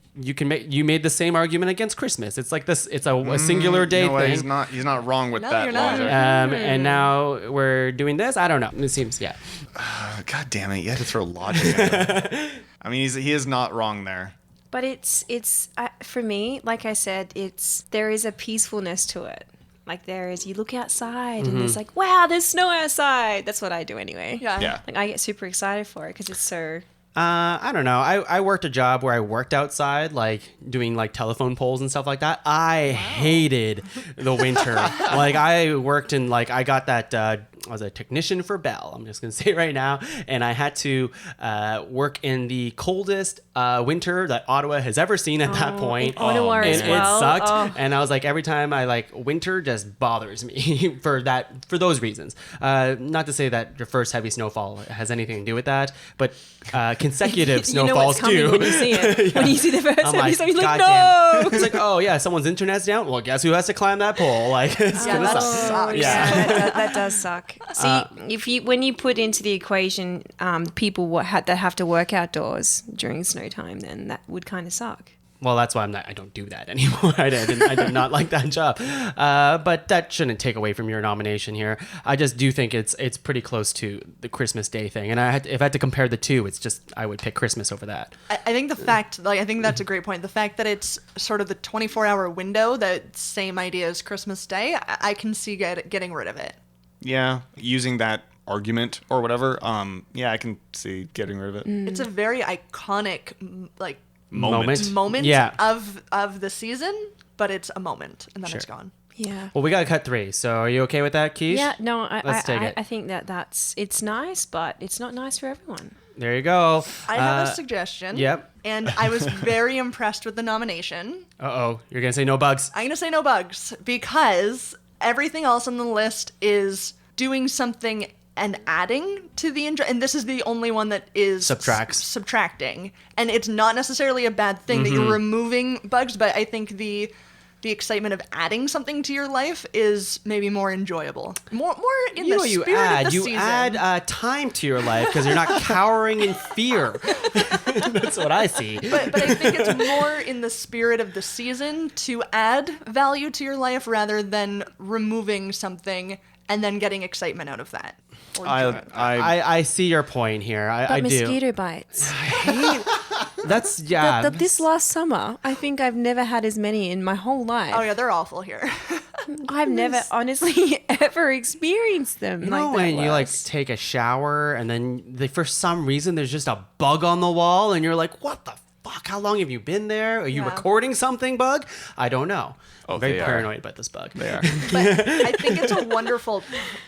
made the same argument against Christmas. It's like this. It's a singular day You know what? thing. He's not wrong with No, that you're not. logic. And now we're doing this. I don't know. It seems God damn it! You had to throw logic at him. I mean, he is not wrong there. But it's for me, like I said, there is a peacefulness to it. Like there is, you look outside and there's like, wow, there's snow outside. That's what I do anyway. Yeah. Yeah. Like I get super excited for it because it's so. I don't know. I worked a job where I worked outside, like doing like telephone poles and stuff like that. I hated the winter. Like I worked in like I got that. I was a technician for Bell. I'm just gonna say it right now, and I had to work in the coldest winter that Ottawa has ever seen at that point. in Ottawa and as well. it sucked. Oh. And I was like, every time I like winter just bothers me for those reasons. Not to say that your first heavy snowfall has anything to do with that, but consecutive You know what's snowfalls coming do. when you see it. When you see the first I'm heavy snow, you're like, "God no. damn." It's like, oh yeah, someone's internet's down. Well, guess who has to climb that pole? Like, it's Yeah, gonna that suck. sucks. Yeah. That does suck. See, when you put into the equation people that have to work outdoors during snow time, then that would kind of suck. Well, that's why I don't do that anymore. I did not like that job. But that shouldn't take away from your nomination here. I just do think it's pretty close to the Christmas Day thing. And if I had to compare the two, it's just I would pick Christmas over that. I think I think that's a great point. The fact that it's sort of the 24-hour window, that same idea as Christmas Day, I can see getting rid of it. Yeah, using that argument or whatever. Yeah, I can see getting rid of it. It's a very iconic Moment. Yeah. of the season, but it's a moment and then it's gone. Yeah. Well, we got to cut 3. So are you okay with that, Keish? Yeah, no, Let's take it. I think it's nice, but it's not nice for everyone. There you go. I have a suggestion. Yep. And I was very impressed with the nomination. Uh-oh. You're going to say no bugs? I'm going to say no bugs because everything else on the list is doing something and adding to the enjoy, and this is the only one that is subtracting, and it's not necessarily a bad thing that you're removing bugs, but I think the excitement of adding something to your life is maybe more enjoyable, more in the spirit of the season. You add time to your life because you're not cowering in fear. That's what I see. But I think it's more in the spirit of the season to add value to your life rather than removing something and then getting excitement out of that. I see your point here. I do. Mosquito bites. That's This last summer, I think I've never had as many in my whole life. Oh yeah, they're awful here. I've never honestly ever experienced them. You know when you like take a shower and then for some reason there's just a bug on the wall and you're like, what the fuck? How long have you been there? Are you recording something, bug? I don't know. I'm very paranoid about this bug. They are. But I think it's a wonderful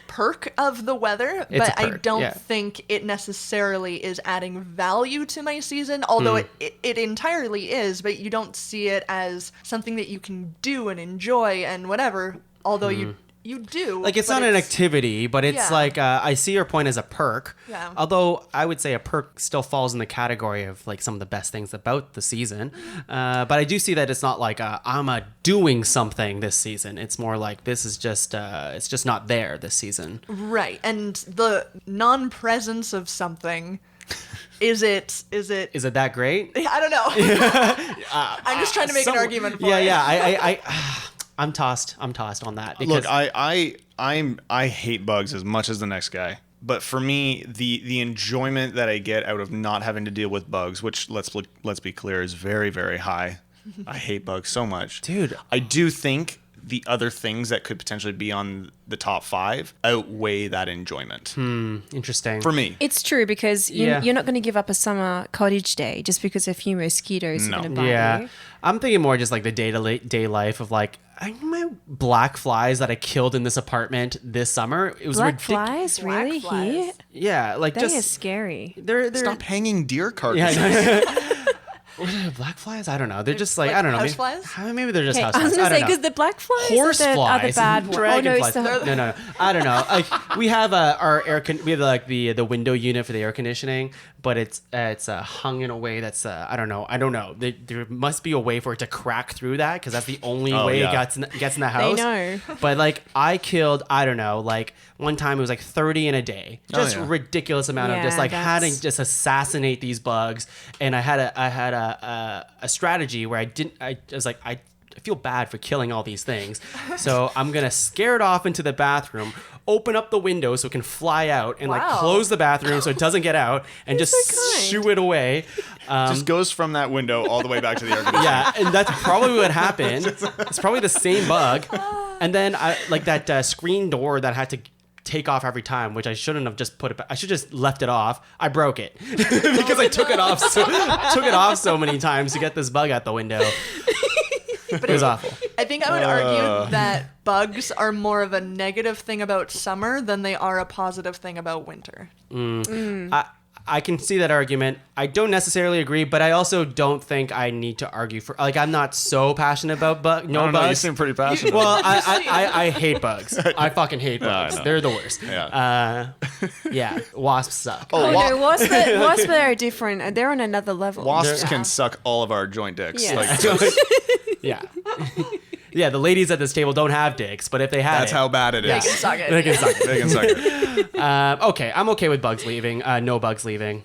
perk of the weather, but I don't think it necessarily is adding value to my season, although it entirely is, but you don't see it as something that you can do and enjoy and whatever, although you do. Like, it's not an activity, but it's like, I see your point as a perk. Yeah. Although I would say a perk still falls in the category of like some of the best things about the season. But I do see that it's not like I'm doing something this season. It's more like this is just, it's just not there this season. Right. And the non-presence of something, is it that great? I don't know. I'm just trying to make an argument for it. Yeah. I'm tossed on that. Because Look, I hate bugs as much as the next guy. But for me, the enjoyment that I get out of not having to deal with bugs, which let's be clear is very, very high. I hate bugs so much. Dude. I do think the other things that could potentially be on the top 5 outweigh that enjoyment. Interesting. For me. It's true because you're not going to give up a summer cottage day just because a few mosquitoes are going to bite you. I'm thinking more just like the day life of like, my black flies that I killed in this apartment this summer. It was ridiculous. Flies? Really? Here? Yeah, like They are scary. They're Stop hanging deer carcasses. What are they, black flies? I don't know. They're just like I don't know. House flies? Maybe they're just house I was flies. going to say, know. because the black flies Horse are flies, the bad ones. dragonflies. No. I don't know. Like we have our we have like the window unit for the air conditioning, but it's hung in a way that's I don't know. There must be a way for it to crack through that because that's the only way it gets in the house. They know. But like I killed like one time it was like 30 in a day, just ridiculous amount of just like had to just assassinate these bugs, and I had a strategy where I was like I feel bad for killing all these things, so I'm gonna scare it off into the bathroom, open up the window so it can fly out, and like close the bathroom so it doesn't get out, and just shoo it away. Just goes from that window all the way back to the air conditioner. Yeah, and that's probably what happened. It's probably the same bug, and then I like that screen door that I had to take off every time, which I shouldn't have just put it back. I should just left it off. I broke it because I took it off so many times to get this bug out the window. But it was awful. I think I would argue that bugs are more of a negative thing about summer than they are a positive thing about winter. I can see that argument. I don't necessarily agree, but I also don't think I need to argue for. Like, I'm not so passionate about bugs. You seem pretty passionate. Well, I hate bugs. I fucking hate bugs. They're the worst. Yeah. Wasps suck. No, wasps are different. They're on another level. Wasps can suck all of our joint dicks. Yes. Yeah. Yeah, the ladies at this table don't have dicks, but if they had That's how bad it is. They can suck it. They can suck it. They can suck it. Okay, I'm okay with bugs leaving. No bugs leaving.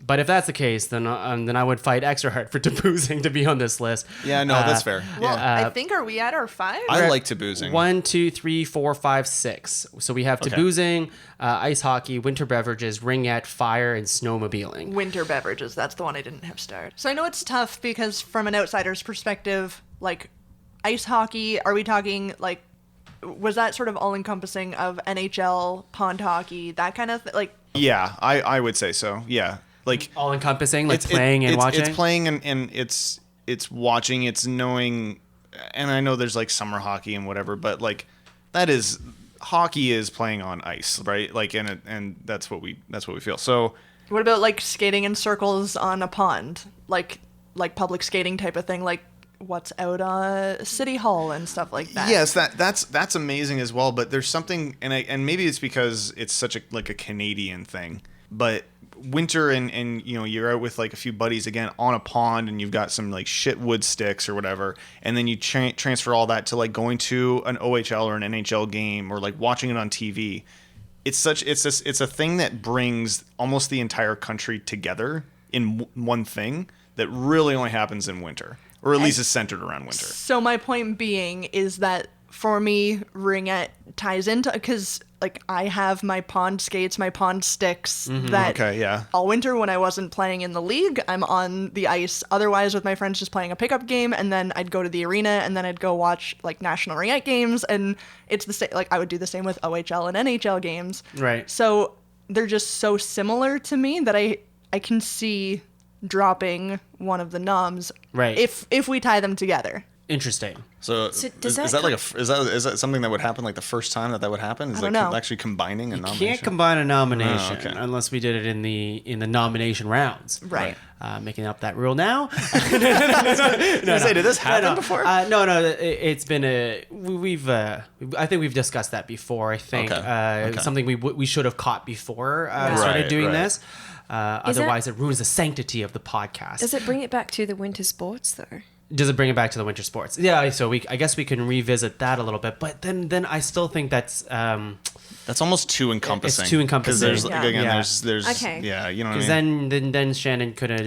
But if that's the case, then I would fight extra hard for taboozing to be on this list. Yeah, no, that's fair. Well, Yeah. I think, are we at our 5? I like taboozing. 1, 2, 3, 4, 5, 6. So we have taboozing, ice hockey, winter beverages, ringette, fire, and snowmobiling. Winter beverages. That's the one I didn't have started. So I know it's tough because from an outsider's perspective, like ice hockey, are we talking like, was that sort of all encompassing of NHL, pond hockey, that kind of like? Yeah, I would say so. Yeah. Like All encompassing, like playing and watching? It's playing and it's watching, it's knowing, and I know there's like summer hockey and whatever, but like hockey is playing on ice, right? Like and that's what we feel. So What about like skating in circles on a pond, like public skating type of thing, like what's out City Hall and stuff like that? yes, that's amazing as well. But there's something, and maybe it's because it's such a Canadian thing, but winter and you're out with like a few buddies again on a pond and you've got some like shit wood sticks or whatever, and then you transfer all that to like going to an OHL or an NHL game or like watching it on TV. It's a thing that brings almost the entire country together in one thing that really only happens in winter, or at least is centered around winter. So my point being is that for me, ringette ties into, because like I have my pond skates, my pond sticks that Okay, yeah. all winter when I wasn't playing in the league, I'm on the ice otherwise with my friends just playing a pickup game, and then I'd go to the arena and then I'd go watch like national ringette games, and it's the same, like I would do the same with OHL and NHL games. Right. So they're just so similar to me that I can see dropping one of the noms Right. if we tie them together. Interesting. So, does is that that something that would happen like the first time that would happen? Is don't like know. actually combining a nomination? Can't combine a nomination Oh, okay. unless we did it in the nomination rounds. Right. Making up that rule now. Did this happen before? No. It's been I think we've discussed that before. I think Okay. something we should have caught before we started Right, doing right. this. Otherwise, it ruins the sanctity of the podcast. Does it bring it back to the winter sports though? Does it bring it back to the winter sports? Yeah, so I guess we can revisit that a little bit, but then I still think that's That's almost too encompassing. It's too encompassing. Because there's Yeah. there's Okay. yeah, you know what I because mean. then Shannon could have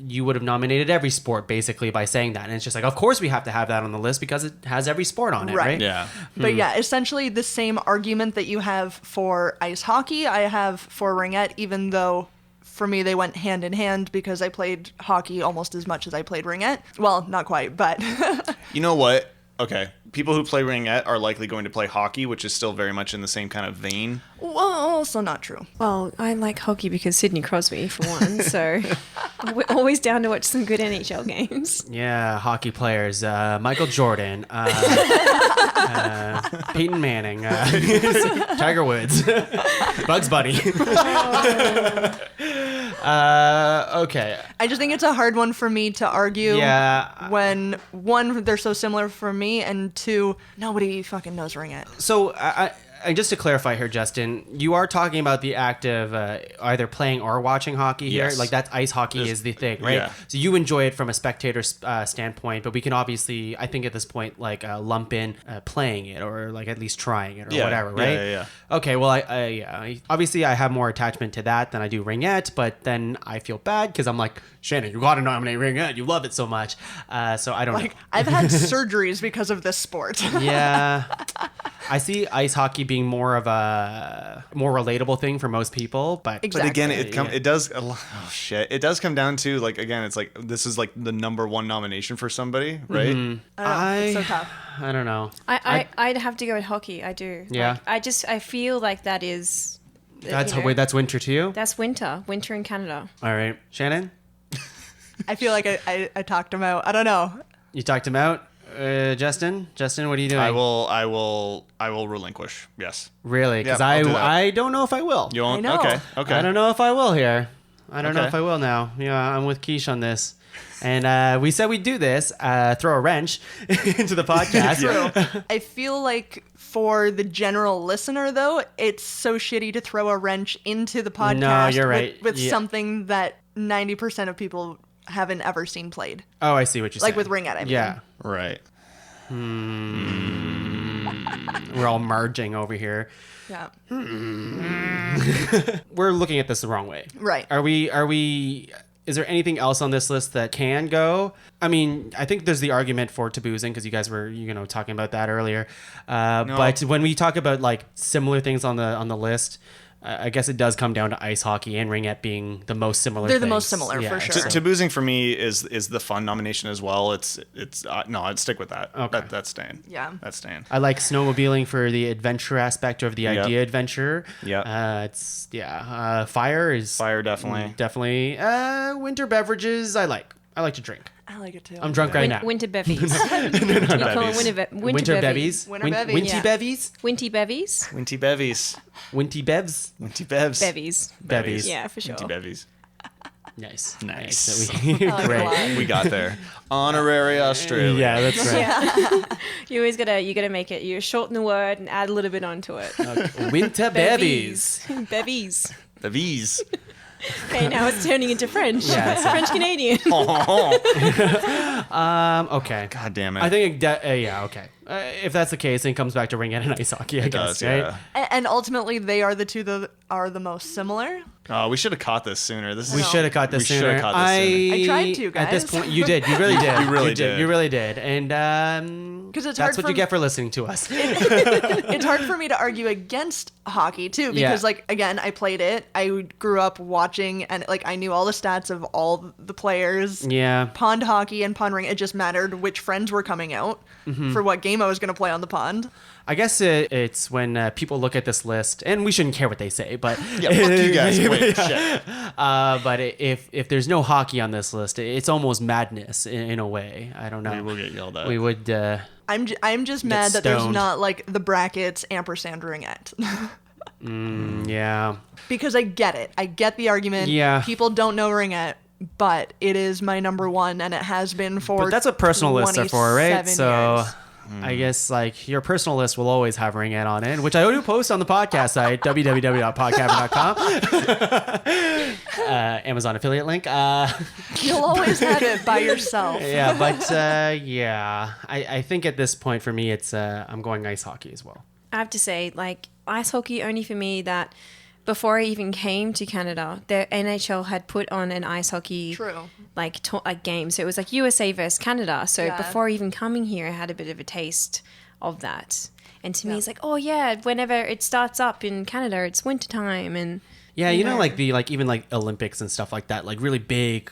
you would have nominated every sport basically by saying that, and it's just like of course we have to have that on the list because it has every sport on it, Right. right? Yeah. But yeah, essentially the same argument that you have for ice hockey, I have for ringette, even though for me they went hand in hand because I played hockey almost as much as I played ringette. Well, not quite, but You know what? Okay. People who play ringette are likely going to play hockey, which is still very much in the same kind of vein. well, also not true. Well, I like hockey because Sidney Crosby, for one, so we're always down to watch some good NHL games. Yeah, hockey players, Michael Jordan, Peyton Manning, Tiger Woods, Bugs Bunny. Okay. I just think it's a hard one for me to argue Yeah. when one, they're so similar for me, and two, nobody fucking knows ringette. So, and just to clarify here, Justin, you are talking about the act of either playing or watching hockey here. Yes. Like that's ice hockey is the thing, right? yeah. So you enjoy it from a spectator standpoint, but we can obviously, I think at this point, like lump in playing it or like at least trying it or Yeah. whatever, right? Yeah. Okay, well, obviously I have more attachment to that than I do ringette, but then I feel bad because I'm like, Shannon, you got to nominate ringette. You love it so much. So I don't know. Like, I've had surgeries because of this sport. Yeah. I see ice hockey being more of a more relatable thing for most people, but Exactly. But again, Yeah. it does. Oh shit! It does come down to like again, it's like this is like the number one nomination for somebody, right? It's so tough. I don't know. I'd have to go with hockey. I do. Yeah. Like, I feel like that is. That's you know, wait, that's winter to you? That's winter in Canada. All right. Shannon, I feel like I talked him out. I don't know. you talked him out. Justin, what are you doing? I will relinquish. Yes. Really? Because Yeah, I'll do that. I don't know if I will. You won't? I know. Okay. I don't know if I will here. I don't know Okay. if I will now. Yeah, I'm with Keish on this. And we said we'd do this, throw a wrench into the podcast. I feel like for the general listener, though, it's so shitty to throw a wrench into the podcast. No, you're right. With Yeah. something that 90% of people haven't ever seen played. Oh, I see what you're saying. Like with ringette, I mean. Yeah. Right. We're all merging over here. Yeah. We're looking at this the wrong way. Right. Are we? Is there anything else on this list that can go? I mean, I think there's the argument for taboozing because you guys were, talking about that earlier. But when we talk about like similar things on the list, I guess it does come down to ice hockey and ringette being the most similar. They're the most similar for sure. Taboozing for me is the fun nomination as well. It's no, I'd stick with that. Okay. That's staying. Yeah. That's staying. I like snowmobiling for the adventure aspect of the idea adventure. Yeah. Fire is definitely. Winter beverages. I like to drink. I like it too. I'm drunk right now. Winter bevies. You call it winter bevies. Winter bevies. Winty Yeah. bevies. Winty bevies. Winty bevies. Winty bevs. Winty bevs. Bevies. Yeah, for sure. Winty bevies. Nice. Nice. I like it a Great. lot. We got there. Honorary Australia. Yeah, that's right. You always gotta make it. You shorten the word and add a little bit onto it. Winter bevies. Bevies. Bevies. Okay, now it's turning into French. Yeah, so- French Canadian. Okay. God damn it. I think okay. If that's the case, then it comes back to ringette and ice hockey, I guess, does, right? yeah. And ultimately, they are the two that are the most similar. Oh, we should have caught this sooner. We should have caught this We should sooner. have caught this sooner. I tried to, At this guys. point, you did. You really did. You really did. You really did. And 'Cause it's that's hard what you for- get for listening to us. It's hard for me to argue against hockey too, because Yeah. like again, I played it. I grew up watching, and like I knew all the stats of all the players. Yeah. Pond hockey and pond ring. It just mattered which friends were coming out for what game I was going to play on the pond. I guess it's when people look at this list, and we shouldn't care what they say, but Yeah, fuck you guys. Wait, shit. but if there's no hockey on this list, it's almost madness in a way. I don't know. We will get yelled at. We would. I'm just mad that there's stoned. not like the brackets ampersand ringette. Yeah. Because I get it. I get the argument. Yeah. People don't know ringette, but it is my number one, and it has been for. But that's what personal lists are for, right? 27 So years. I guess like your personal list will always have ringette on it, which I do post on the podcast site, www.podcavern.com. Amazon affiliate link. You'll always have it by yourself. Yeah, but I think at this point for me, it's I'm going ice hockey as well. I have to say, like, ice hockey only for me that before I even came to Canada, the NHL had put on an ice hockey True. like game. So it was like USA versus Canada. So Yeah. before even coming here, I had a bit of a taste of that. And to me, it's like, oh yeah, whenever it starts up in Canada, it's wintertime. And Yeah, you know, like even like Olympics and stuff like that, like really big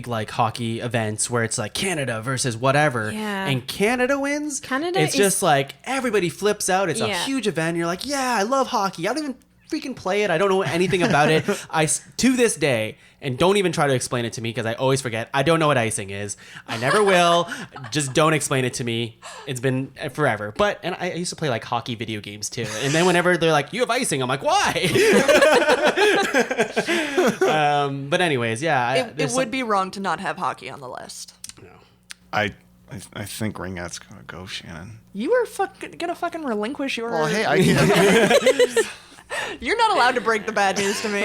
like hockey events where it's like Canada versus whatever, Yeah. and Canada wins. Canada it's is- just like everybody flips out. It's a Yeah. huge event. You're like, yeah, I love hockey. I don't even freaking play it. I don't know anything about it. To this day, and don't even try to explain it to me because I always forget. I don't know what icing is. I never will. Just don't explain it to me. It's been forever. And I used to play like hockey video games too. And then whenever they're like, you have icing, I'm like, why? But anyways, yeah. It would be wrong to not have hockey on the list. I think ringette's gonna go, Shannon. You are gonna fucking relinquish your. Well, hey, You're not allowed to break the bad news to me.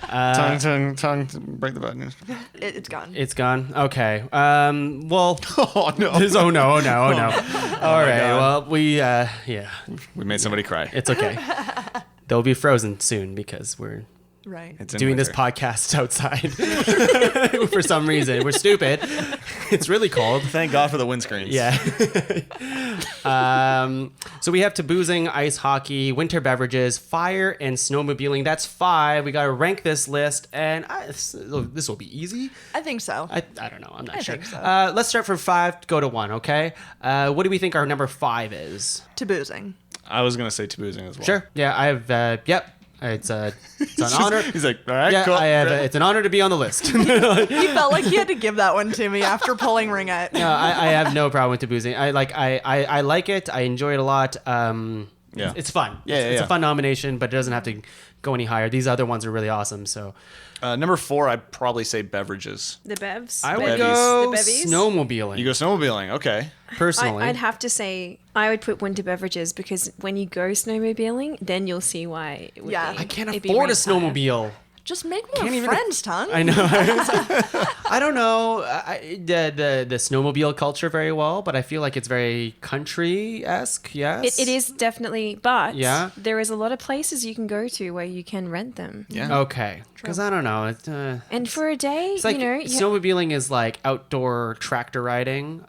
tongue, break the bad news. It's gone. It's gone. Okay. Well. Oh no. Oh no. All right. God. Well, we We made somebody cry. it's okay. They'll be frozen soon because we're Right. It's in doing this winter. podcast outside for some reason. We're stupid. It's really cold. Thank God for the windscreens. Yeah. So we have taboozing, ice hockey, winter beverages, fire, and snowmobiling. That's 5. We got to rank this list, and this will be easy. I think so. I don't know. I'm not sure. think so. Let's start from 5, go to 1, okay? What do we think our number 5 is? Taboozing. I was gonna say taboozing as well. Sure. Yeah, I have, yep. It's an honor. He's like, all right, Yeah, cool. I have. It's an honor to be on the list. He felt like he had to give that one to me after pulling ringette. No, I have no problem with taboozing. I like it. I enjoy it a lot. Yeah. It's fun. Yeah, It's yeah. a fun nomination, but it doesn't have to go any higher. These other ones are really awesome. So Number 4, I'd probably say beverages. the bevs. I would Bevies. go The bevies? snowmobiling. You go snowmobiling, okay. personally. I'd have to say I would put winter beverages because when you go snowmobiling, then you'll see why. It would Yeah. be, I can't it'd be afford a ranked higher. snowmobile. Just make more friends, Tuong. I know. I don't know the snowmobile culture very well, but I feel like it's very country-esque, yes? It is definitely, but Yeah? there is a lot of places you can go to where you can rent them. Yeah. Okay. Because I don't know. And for a day, It's like you snowmobiling is like outdoor tractor riding.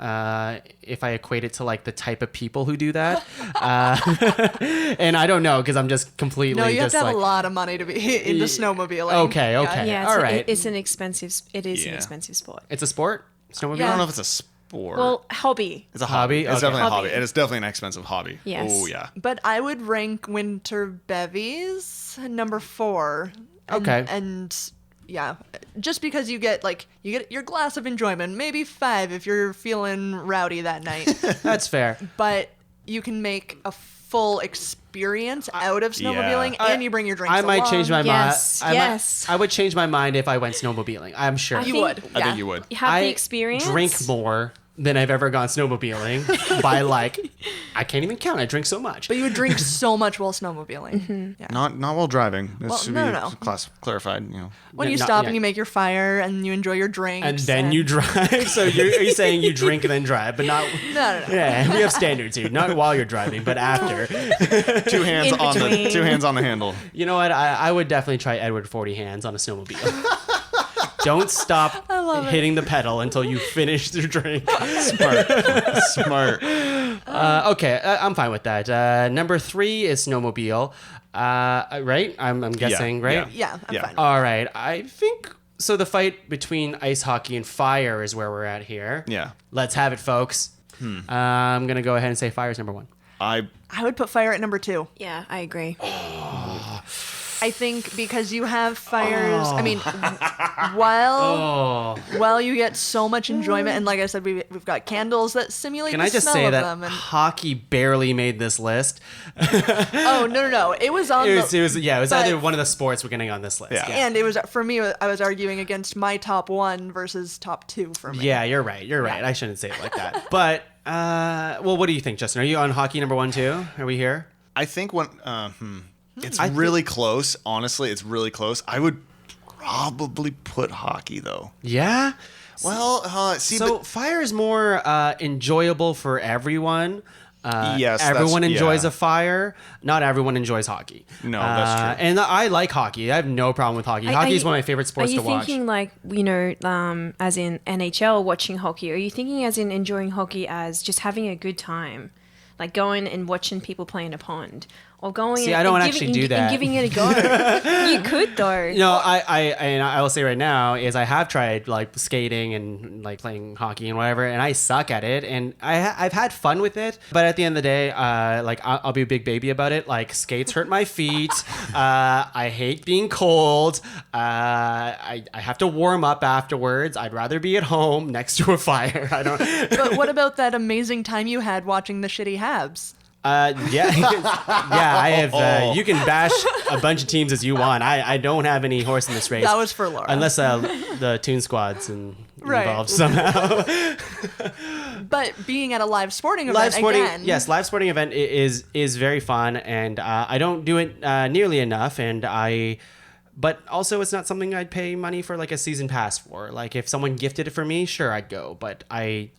If I equate it to like the type of people who do that, and I don't know because I'm just completely. No, you have just to have like, a lot of money to be into snowmobiling. Okay. yeah, All right. it's an expensive. It is an Yeah. expensive sport. It's a sport. Snowmobiling. Yeah. I don't know if it's a sport. Well, hobby. it's a hobby. It's Okay. definitely a Hobby. hobby. And it's definitely an expensive hobby. Yes. Oh, yeah. But I would rank winter bevies number 4. Okay. And yeah, just because you get your glass of enjoyment, maybe 5 if you're feeling rowdy that night. That's fair. But you can make a full experience out of snowmobiling, and you bring your drinks I might along. change my Yes, mind. yes. I would change my mind if I went snowmobiling. I'm sure. You would. I Yeah. think you would. You have I the experience. drink more than I've ever gone snowmobiling by like I can't even count. I drink so much. But you would drink so much while snowmobiling. Yeah. Not while driving. This Well, should no, be no. clarified. When Yeah, you not stop yet. and you make your fire and you enjoy your drinks. and then you drive. So are you saying you drink and then drive, but not? No. Yeah, we have standards here. Not while you're driving, but after. Two hands In on between. 2 hands on the handle. You know what? I would definitely try Edward 40 hands on a snowmobile. Don't stop hitting the pedal until you finish your drink. Smart. Okay, I'm fine with that. Number 3 is snowmobile. Right? I'm guessing, right? Yeah, I'm Yeah. fine. All right. I think so. The fight between ice hockey and fire is where we're at here. Yeah. Let's have it, folks. I'm gonna go ahead and say fire is number 1. I would put fire at number 2. Yeah, I agree. I think because you have fires. I mean, while you get so much enjoyment, and like I said, we've got candles that simulate Can the I just smell say of that them. And, hockey barely made this list? oh no, it was on It was the. but either one of the sports we're getting on this list. Yeah. And it was for me. I was arguing against my top 1 versus top 2 for me. Yeah, you're right. I shouldn't say it like that. But well, what do you think, Justin? Are you on hockey number 1 too? Are we here? I think it's really close. Honestly, it's really close. I would probably put hockey though. Yeah. Well, So fire is more enjoyable for everyone. Yes, everyone that's- enjoys yeah. a fire. Not everyone enjoys hockey. No, that's true. And I like hockey. I have no problem with hockey. Hockey is one of my favorite sports Are you to watch. thinking like, as in NHL watching hockey? Or are you thinking as in enjoying hockey as just having a good time? Like going and watching people play in a pond? Or going See, and, I don't and actually giving, do and that. giving it a go. You could though. You know, I will say right now is I have tried like skating and like playing hockey and whatever, and I suck at it, and I've had fun with it, but at the end of the day, like I'll be a big baby about it. Like skates hurt my feet. I hate being cold. I have to warm up afterwards. I'd rather be at home next to a fire. I don't. But what about that amazing time you had watching the shitty Habs? Yeah, I have. You can bash a bunch of teams as you want. I don't have any horse in this race. That was for Laura. Unless the Toon Squad's Right. involved somehow. But being at a live sporting event Live sporting, again. yes, live sporting event is very fun, and I don't do it nearly enough, but also it's not something I'd pay money for like a season pass for. Like if someone gifted it for me, sure I'd go, but I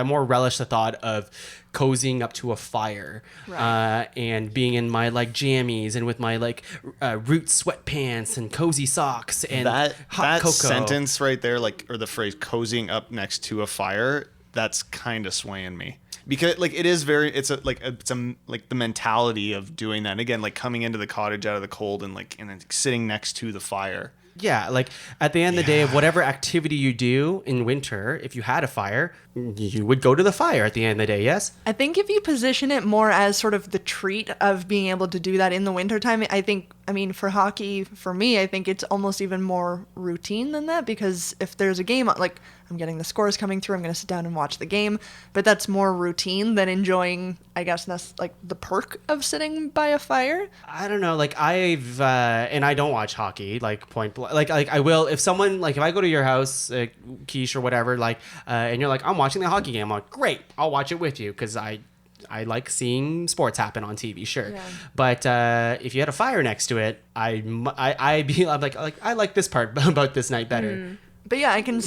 more relish the thought of cozying up to a fire and being in my like jammies and with my like root sweatpants and cozy socks and hot that cocoa. sentence right there, like, or the phrase "cozying up next to a fire," that's kind of swaying me. Because like it's the mentality of doing that. And again, like coming into the cottage out of the cold and then sitting next to the fire. Yeah, like at the end of the day of whatever activity you do in winter, if you had a fire, you would go to the fire at the end of the day, yes? I think if you position it more as sort of the treat of being able to do that in the wintertime, for hockey, for me, I think it's almost even more routine than that, because if there's a game, like I'm getting the scores coming through, I'm going to sit down and watch the game, but that's more routine than enjoying, I guess, that's like the perk of sitting by a fire. I don't know, like I've and I don't watch hockey, like point blank. Like I will if someone like if I go to your house, Keish or whatever, like and you're like I'm watching the hockey game, I'm like great, I'll watch it with you because I I like seeing sports happen on TV, sure. Yeah. But if you had a fire next to it, I'm like I like this part about this night better. But yeah, I can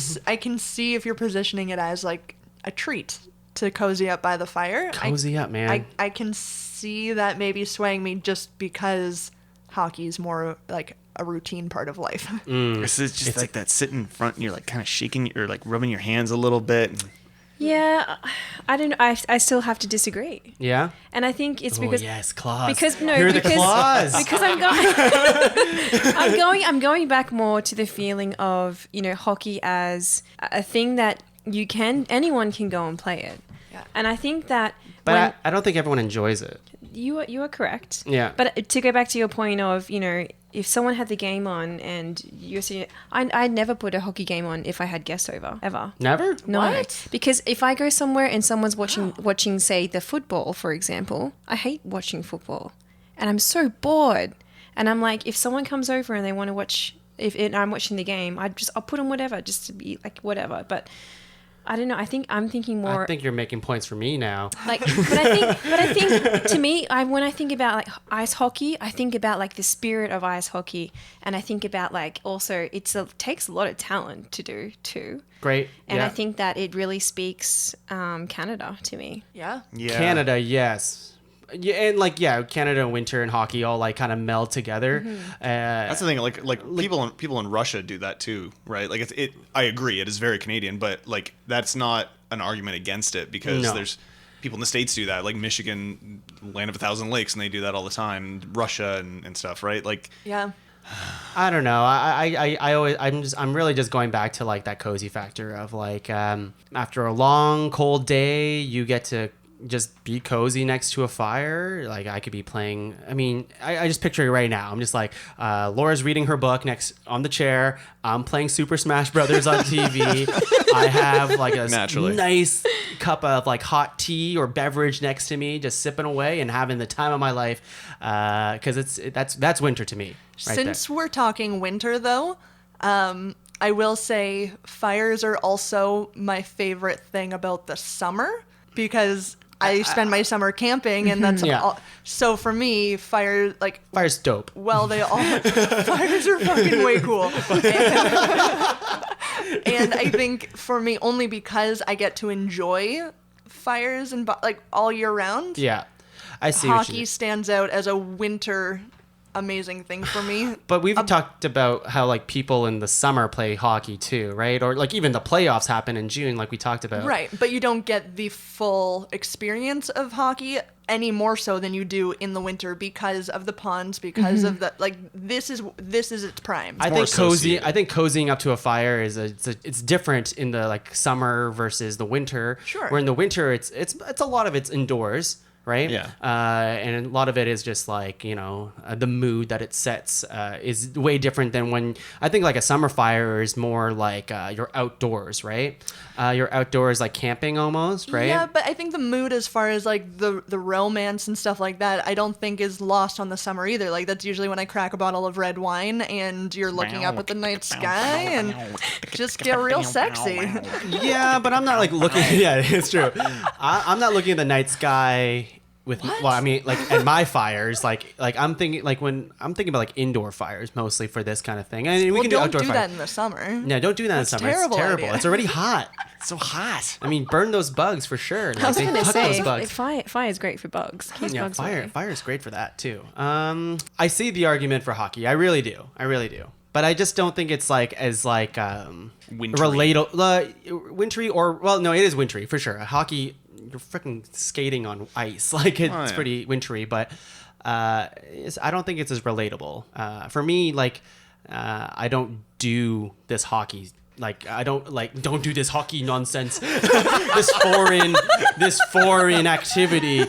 see if you're positioning it as like a treat to cozy up by the fire. Cozy up, man. I can see that maybe swaying me just because hockey is more like a routine part of life. It's just like that sit in front and you're like kind of shaking or like rubbing your hands a little bit. Yeah, I don't know. I still have to disagree. Yeah. And I think it's Oh because yes, claws. because Here are the claws. because I'm going back more to the feeling of, you know, hockey as a thing that anyone can go and play it. Yeah. And I think that But I don't think everyone enjoys it. you are correct. Yeah. But to go back to your point of, you know, if someone had the game on and you're sitting, I'd never put a hockey game on if I had guests over, ever. Never? No, What? because if I go somewhere and someone's watching, say, the football, for example, I hate watching football, and I'm so bored. And I'm like, if someone comes over and they want to watch, and I'm watching the game, I'll put on whatever just to be like whatever. But I don't know. I'm thinking more. I think you're making points for me now. Like, but I think to me, when I think about like ice hockey, I think about like the spirit of ice hockey, and I think about like also it takes a lot of talent to do too. Great. And yeah. I think that it really speaks Canada to me. Yeah. Yeah. Canada, yes. Yeah, and like Canada and winter and hockey all like kind of meld together. That's the thing. Like people in Russia do that too, right? Like it. I agree. It is very Canadian, but like that's not an argument against it because No. there's people in the States do that, like Michigan, land of a thousand lakes, and they do that all the time. Russia and stuff, right? Like Yeah. I don't know. I'm really just going back to like that cozy factor of like after a long cold day, you get to just be cozy next to a fire. Like I could be playing. I mean, I just picture it right now. I'm just like Laura's reading her book next on the chair. I'm playing Super Smash Brothers on TV. I have like a Naturally. nice cup of like hot tea or beverage next to me, just sipping away and having the time of my life. Because that's winter to me. Right Since there. we're talking winter, though, I will say fires are also my favorite thing about the summer because I spend my summer camping, and that's Yeah. all. So for me, fires Fire's dope. well, they all fires are fucking way cool. And I think for me, only because I get to enjoy fires and like all year round. Yeah, I see. what you Hockey mean. stands out as a winter amazing thing for me. But we've talked about how like people in the summer play hockey too, right? Or like even the playoffs happen in June, like we talked about. Right, but you don't get the full experience of hockey any more so than you do in the winter because of the ponds, because of the like. This is its prime. I more think associated. I think cozying up to a fire it's different in the like summer versus the winter. Sure. Where in the winter it's a lot of it's indoors. Right. Yeah. And a lot of it is just like, you know, the mood that it sets is way different than when I think like a summer fire is more like you're outdoors, right? You're outdoors like camping almost, right? Yeah, but I think the mood as far as like the romance and stuff like that, I don't think is lost on the summer either. Like that's usually when I crack a bottle of red wine and you're looking up at the night sky and just get real sexy. Yeah, but I'm not like looking. Yeah, it's true. I'm not looking at the night sky with. Well, I mean, like at my fires, like I'm thinking like when I'm thinking about like indoor fires mostly for this kind of thing. I mean, we Well, can do don't outdoor do fires. that in the summer. Yeah, don't do that in summer. terrible It's terrible. idea. It's already hot. It's so hot. I mean, burn those bugs for sure. Like, I was they going to huck say, those bugs. fire is great for bugs. Keeps Yeah, bugs fire away. is great for that too. I see the argument for hockey. I really do. But I just don't think it's like as like Wintry. wintry or well, no, it is wintry for sure. Hockey, you're freaking skating on ice, like it's yeah. pretty wintry. But I don't think it's as relatable for me. Like I don't do this hockey. Like I don't do this hockey nonsense, this foreign activity.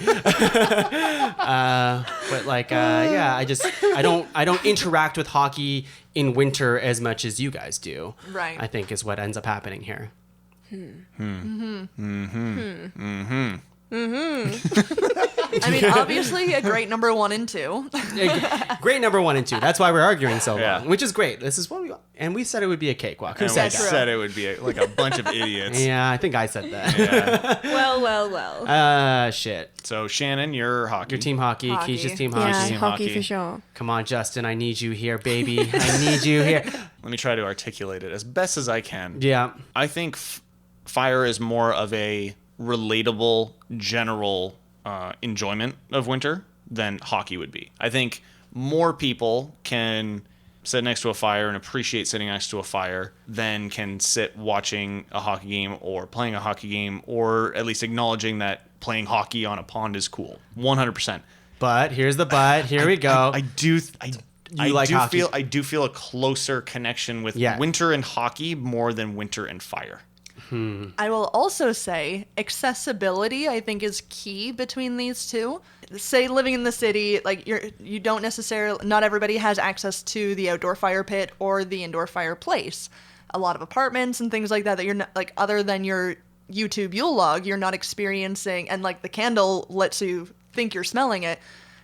But like yeah, I don't interact with hockey in winter as much as you guys do. Right. I think is what ends up happening here. I mean, obviously a great number 1 and 2. Great number 1 and 2. That's why we're arguing so long, Yeah. which is great. This is what we want. And we said it would be a cakewalk. Who And said we that? said it would be like a bunch of idiots. Yeah, I think I said that. Well. Shit. So Shannon, you're hockey. Your team hockey. Hockey. Keish's team Yeah, hockey. Team hockey hockey. for sure. Come on, Justin. I need you here, baby. I need you here. Let me try to articulate it as best as I can. Yeah. I think fire is more of a relatable, general enjoyment of winter than hockey would be. I think more people can sit next to a fire and appreciate sitting next to a fire than can sit watching a hockey game or playing a hockey game, or at least acknowledging that playing hockey on a pond is cool. 100%. But here's the but. Here we go. I do hockey? feel a closer connection with Yeah. winter and hockey more than winter and fire. I will also say accessibility, I think, is key between these two. Say living in the city, like you don't necessarily, not everybody has access to the outdoor fire pit or the indoor fireplace. A lot of apartments and things like that you're not, like, other than your YouTube Yule log, you're not experiencing, and like the candle lets you think you're smelling it.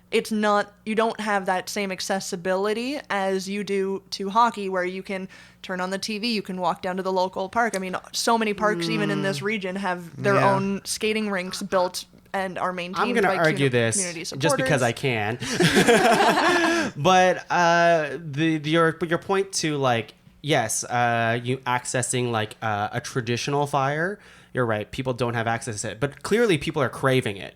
It's not, you don't have that same accessibility as you do to hockey, where you can turn on the TV, you can walk down to the local park. I mean, so many parks, even in this region, have their Yeah. own skating rinks built and are maintained I'm going to by argue this community just because supporters. I can. But your point to, like, yes, you accessing like a traditional fire. You're right. People don't have access to it, but clearly people are craving it.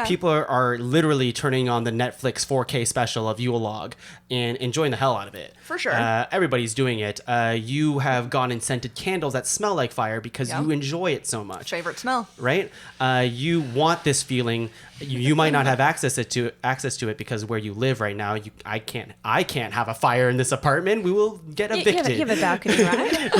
People are literally turning on the Netflix 4K special of Yule Log and enjoying the hell out of it. For sure. Everybody's doing it. You have gone and scented candles that smell like fire because Yeah. you enjoy it so much. Favorite smell. Right? You want this feeling. You might not have access to it because where you live right now, I can't have a fire in this apartment. We will get evicted. You have a balcony, right?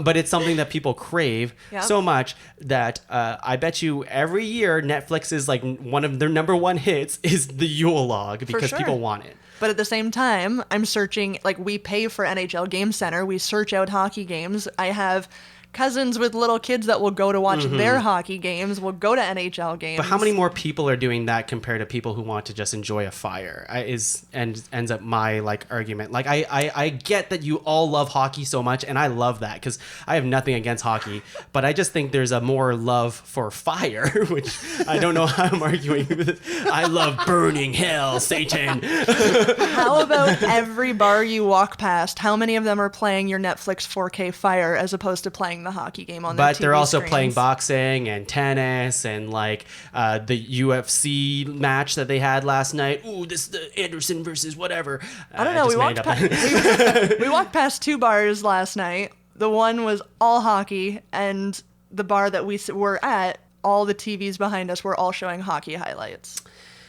But it's something that people crave Yeah. so much that I bet you every year Netflix is like one of their number one hits is the Yule Log because sure. people want it. But at the same time, I'm searching, like, we pay for NHL Game Center. We search out hockey games. I have cousins with little kids that will go to watch their hockey games, will go to NHL games. But how many more people are doing that compared to people who want to just enjoy a fire? Ends up my like argument. Like I get that you all love hockey so much, and I love that because I have nothing against hockey, but I just think there's a more love for fire, which I don't know how I'm arguing with. I love burning hell, Satan. How about every bar you walk past, how many of them are playing your Netflix 4K Fire as opposed to playing the hockey game on their But TV they're also screens? playing boxing and tennis and like the UFC match that they had last night. Ooh, this is the Anderson versus whatever. I don't know. We walked past two bars last night. The one was all hockey, and the bar that we were at, all the TVs behind us were all showing hockey highlights.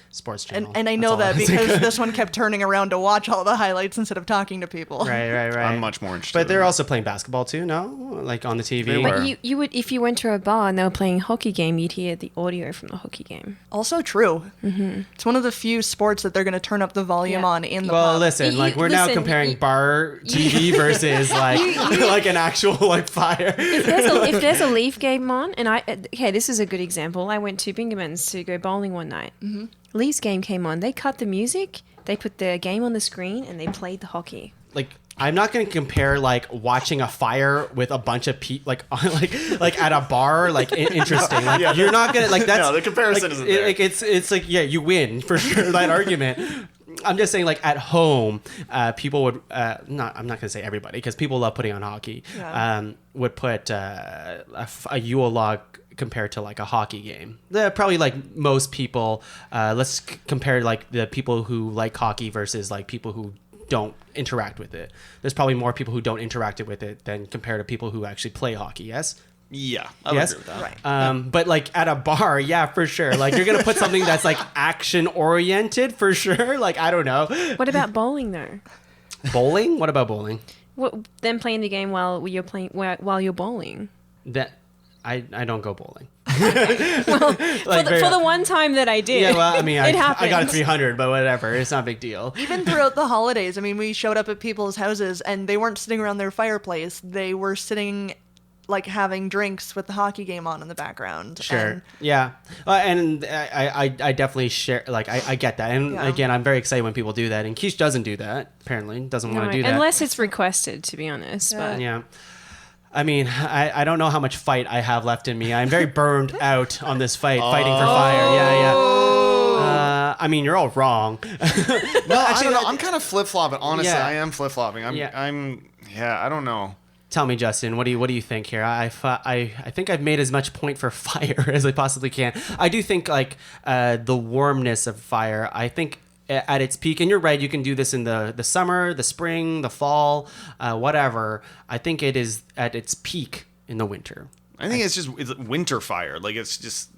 Sports channel. And I know that because this one kept turning around to watch all the highlights instead of talking to people. Right. I'm much more interested. But they're in also playing basketball too, no? Like on the TV. They were. But you would, if you went to a bar and they were playing a hockey game, you'd hear the audio from the hockey game. Also true. Mm-hmm. It's one of the few sports that they're going to turn up the volume Yeah. on in the Well, pub. listen, like we're now Listen, comparing bar TV versus like like an actual like fire. If there's a Leaf game on, and this is a good example. I went to Bingaman's to go bowling one night. Mm-hmm. Leafs game came on. They cut the music, they put the game on the screen, and they played the hockey. Like I'm not going to compare like watching a fire with a bunch of people like at a bar like interesting. Like you're not going to like that's No, the comparison like, isn't there. Like it's like yeah, you win for sure that argument. I'm just saying like at home, people would I'm not going to say everybody because people love putting on hockey. Yeah. Would put a Yule log compared to like a hockey game. Probably like most people, let's compare like the people who like hockey versus like people who don't interact with it. There's probably more people who don't interact with it than compared to people who actually play hockey. Yes. Yeah, I would Yes. agree with that. Right. But like at a bar, yeah, for sure. Like you're gonna put something that's like action oriented for sure. Like I don't know. What about bowling though? Bowling? What about bowling? Them playing the game while you're bowling. That I don't go bowling. For the one time that I did. Yeah, well, I mean, I got a happened. 300, but whatever. It's not a big deal. Even throughout the holidays, I mean, we showed up at people's houses and they weren't sitting around their fireplace. They were sitting like having drinks with the hockey game on in the background. Sure. And Yeah. And I definitely share, like, I get that. And again, I'm very excited when people do that. And Keish doesn't do that, apparently. Doesn't want to do that. Unless it's requested, to be honest. But Yeah. I mean, I don't know how much fight I have left in me. I'm very burned out on this fighting for fire. Yeah. I mean, you're all wrong. No, I don't know. I'm kind of flip-flopping. Honestly, Yeah. I am flip-flopping. I don't know. Tell me, Justin, what do you think here? I think I've made as much point for fire as I possibly can. I do think like the warmness of fire. I think at its peak, and you're right, you can do this in the summer, the spring, the fall, whatever. I think it is at its peak in the winter. I think it's winter fire. Like it's just,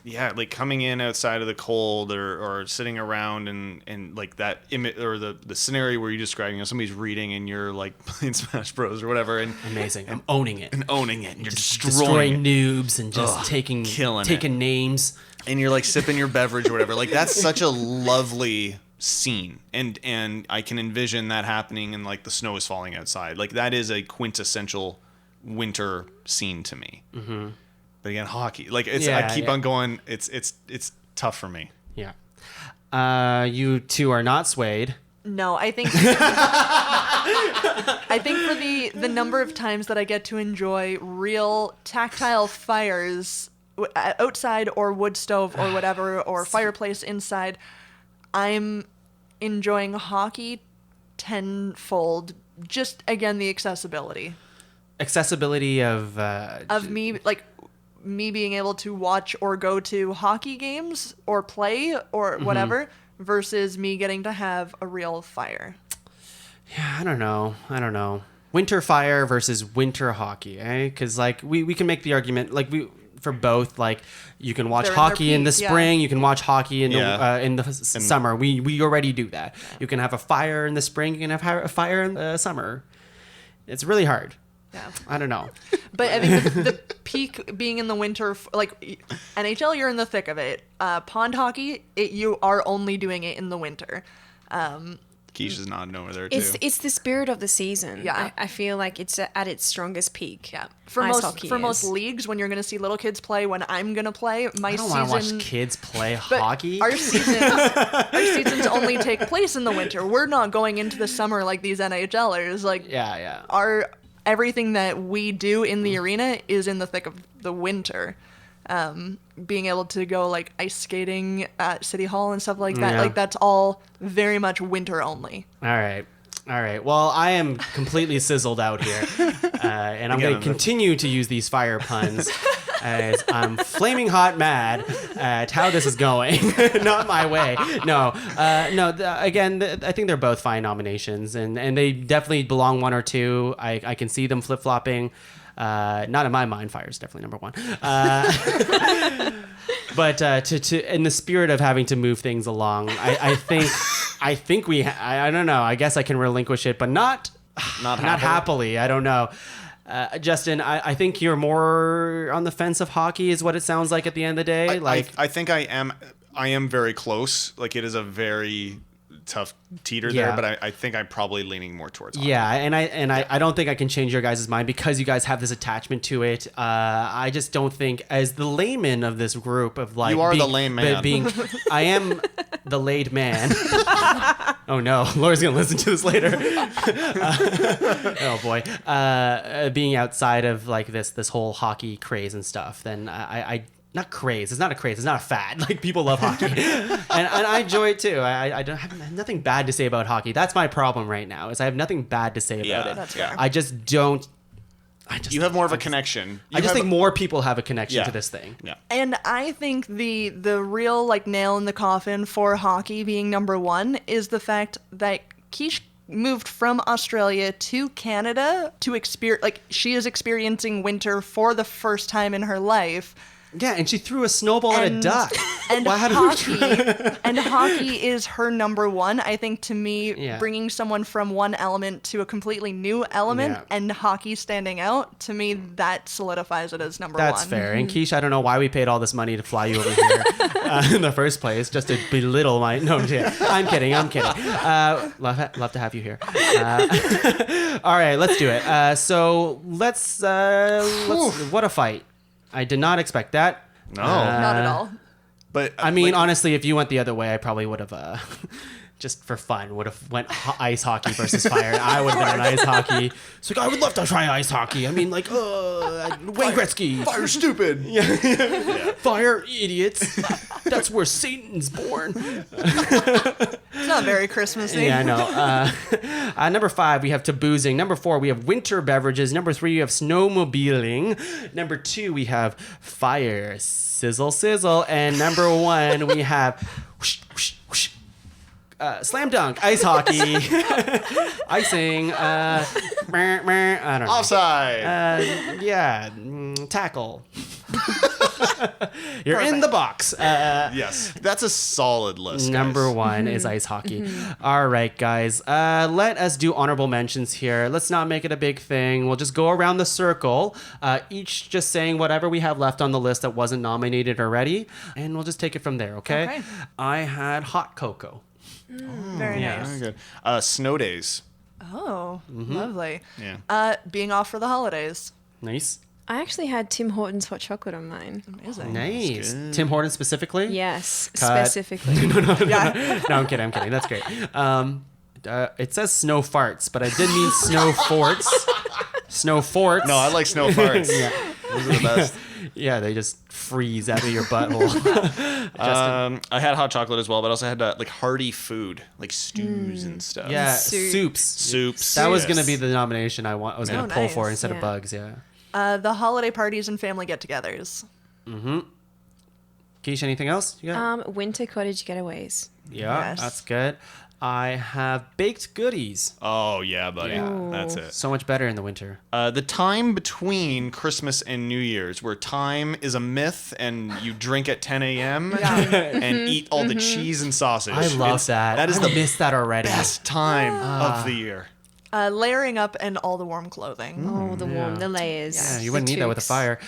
like coming in outside of the cold or sitting around and like that image or the scenario where you're describing, somebody's reading and you're like playing Smash Bros or whatever. And amazing. I'm owning it. And you're just destroying noobs and just taking names. And you're like sipping your beverage or whatever. Like that's such a lovely scene. And I can envision that happening and like the snow is falling outside. Like that is a quintessential winter scene to me. Mm-hmm. But again, hockey. Like it's I keep on going. It's tough for me. Yeah. You two are not swayed. no, I think I think for the number of times that I get to enjoy real tactile fires outside or wood stove or whatever or fireplace inside, I'm enjoying hockey tenfold. Just again, the accessibility of me being able to watch or go to hockey games or play or whatever versus me getting to have a real fire. Yeah, I don't know. Winter fire versus winter hockey, eh? Because like we can make the argument like for both. Like you can watch hockey in the spring, you can watch hockey in the summer. We already do that. You can have a fire in the spring, you can have a fire in the summer. It's really hard. Yeah. I don't know. But I think the peak being in the winter, like NHL, you're in the thick of it. Pond hockey, you are only doing it in the winter. Keish is nodding over there too. It's the spirit of the season. Yeah. I feel like it's at its strongest peak. Yeah. For most leagues, when you're going to see little kids play, when I'm going to play, I don't want to watch kids play hockey. Our seasons only take place in the winter. We're not going into the summer like these NHLers. Like everything that we do in the arena is in the thick of the winter. Being able to go like ice skating at City Hall and stuff like that, like that's all very much winter only. All right. Well, I am completely sizzled out here, and I'm going to continue to use these fire puns as I'm flaming hot mad at how this is going. Not my way. No. Again, I think they're both fine nominations, and they definitely belong one or two. I can see them flip-flopping. Not in my mind. Fire is definitely number one. But to in the spirit of having to move things along, I think I don't know. I guess I can relinquish it, but not happily. I don't know. Justin, I think you're more on the fence of hockey, is what it sounds like at the end of the day. I think I am very close. Like it is a very tough teeter there, but I think I'm probably leaning more towards hockey. Yeah, and I don't think I can change your guys' mind because you guys have this attachment to it. I just don't think, as the layman of this group of like, you are the lame man. I am the laid man. Oh no, Laura's gonna listen to this later. Oh boy, being outside of like this whole hockey craze and stuff, then I not craze. It's not a craze. It's not a fad. Like people love hockey, and I enjoy it too. I don't have nothing bad to say about hockey. That's my problem right now. Is I have nothing bad to say about it. That's fair. I just don't. You have more of a connection. I just think more people have a connection to this thing. Yeah. And I think the real like nail in the coffin for hockey being number one is the fact that Keish moved from Australia to Canada to experience, like she is experiencing winter for the first time in her life. Yeah, and she threw a snowball at a duck. And Well, how did hockey is her number one. I think to me, Yeah. bringing someone from one element to a completely new element Yeah. and hockey standing out, to me, that solidifies it as number one. That's fair. And Keish, I don't know why we paid all this money to fly you over here in the first place, just to belittle my. No, I'm kidding. Love to have you here. All right, let's do it. So let's. What a fight! I did not expect that. No, Not at all. but I mean, honestly, if you went the other way, I probably would have, just for fun, went ice hockey versus fire. I would have been on ice hockey. It's like, I would love to try ice hockey. I mean, like, Wayne Gretzky. fire stupid. Fire, idiots. That's where Satan's born. It's not very Christmassy. Yeah, I know. Number 5, we have taboozing. Number 4, we have winter beverages. Number 3, we have snowmobiling. Number 2, we have fire, sizzle, sizzle. And number 1, we have whoosh, whoosh, whoosh. Slam dunk, ice hockey, icing, I don't know. Offside. Tackle. You're in the box. Yes, that's a solid list. Number guys. 1 is ice hockey. All right, guys. Let us do honorable mentions here. Let's not make it a big thing. We'll just go around the circle, each just saying whatever we have left on the list that wasn't nominated already, and we'll just take it from there, okay? Okay. I had hot cocoa. Very Yeah. nice. Very good. Snow days. Oh, lovely. Yeah. Being off for the holidays. Nice. I actually had Tim Hortons hot chocolate on mine. Amazing. Nice. Tim Hortons specifically? Yes, Cut. specifically. Yeah. No, I'm kidding. That's great. It says snow farts, but I did mean snow forts. Snow forts. No, I like snow farts. Those are the best. Yeah, they just freeze out of your butthole. I had hot chocolate as well, but I also had like hearty food, like stews and stuff. Yeah, Soup. Soups. That was yes. going to be the nomination I was going to pull for nice. instead of Yeah. bugs. Yeah. The holiday parties and family get-togethers. Keish, anything else? You got? Winter cottage getaways. Yeah, Yes. that's good. I have baked goodies. Oh yeah, buddy. Yeah. That's it. So much better in the winter. The time between Christmas and New Year's, where time is a myth and you drink at 10 a.m. and eat all the cheese and sausage. I love that. That is I the missed that already. best time of the year. Layering up in all the warm clothing. Oh, the warm, the layers. Yeah, you the wouldn't need that with a toques. fire.